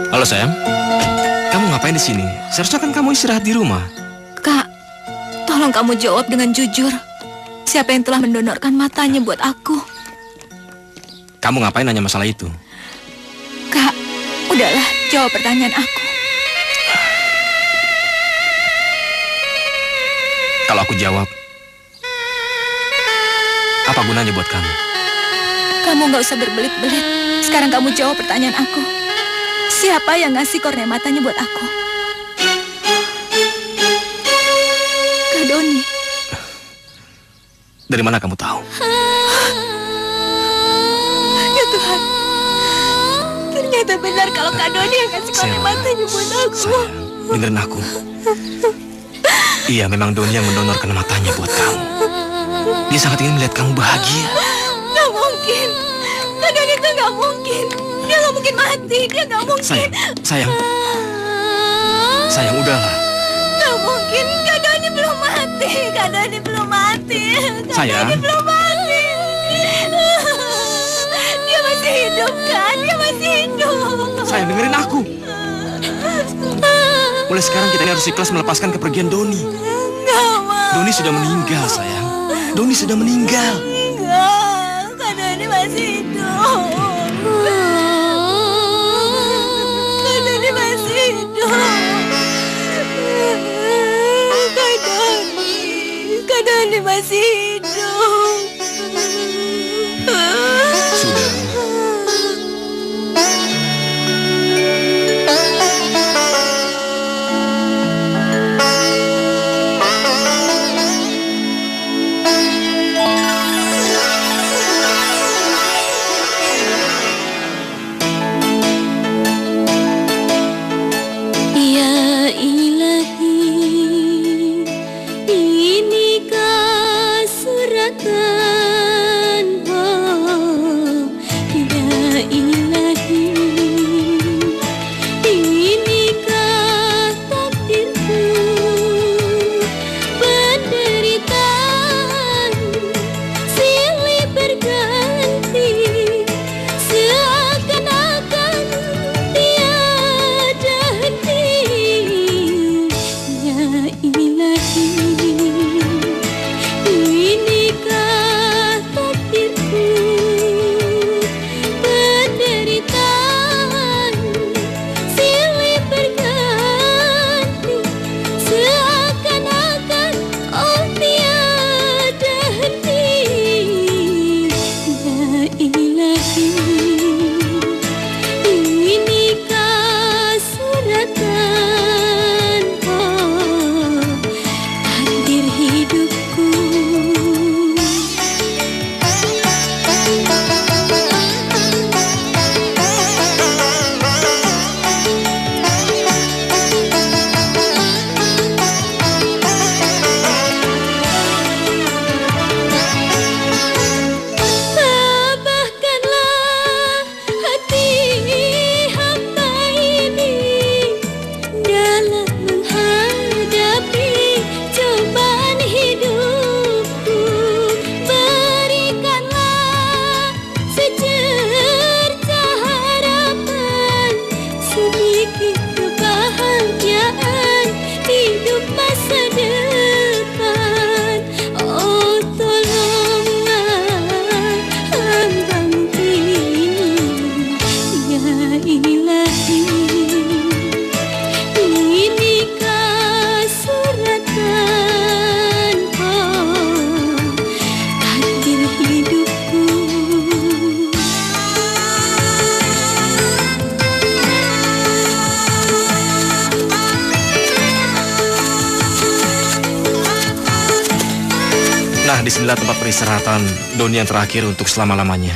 Halo sayang, kamu ngapain di sini? Seharusnya kan kamu istirahat di rumah. Kak, tolong kamu jawab dengan jujur. Siapa yang telah mendonorkan matanya buat aku? Kamu ngapain nanya masalah itu? Kak, udahlah, jawab pertanyaan aku. Kalau aku jawab, apa gunanya buat kamu? Kamu nggak usah berbelit-belit. Sekarang kamu jawab pertanyaan aku. Siapa yang ngasih kornea matanya buat aku? Kak Doni. Dari mana kamu tahu? Ya Tuhan, ternyata benar kalau Kak Doni yang ngasih kornea matanya buat aku. Dengerin aku. Iya, memang Doni yang mendonorkan matanya buat kamu. Dia sangat ingin melihat kamu bahagia. Gak mungkin. Kak Doni itu gak mungkin. Dia gak mungkin mati. Dia gak mungkin. Sayang, udahlah. Gak mungkin. Kak Doni belum mati. Kak Doni belum mati. Sayang. Doni belum mati. Dia masih hidup kan? Dia masih hidup. Sayang, dengerin aku. Mulai sekarang kita harus ikhlas melepaskan kepergian Doni. Gak mau. Doni sudah meninggal, sayang. Doni sudah meninggal. Enggak, Kak Doni masih hidup. Kak Doni masih hidup. Kak Doni masih hidup. Sudah. disinilah tempat peristirahatan Doni yang terakhir untuk selama-lamanya.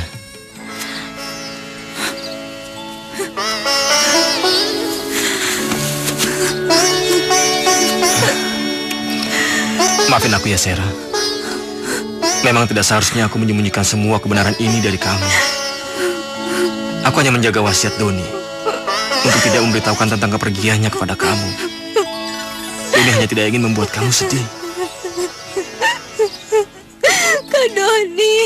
Maafin aku ya, Sera. Memang tidak seharusnya aku menyembunyikan semua kebenaran ini dari kamu. Aku hanya menjaga wasiat Doni untuk tidak memberitahukan tentang kepergiannya kepada kamu. Doni hanya tidak ingin membuat kamu sedih. Kak Doni.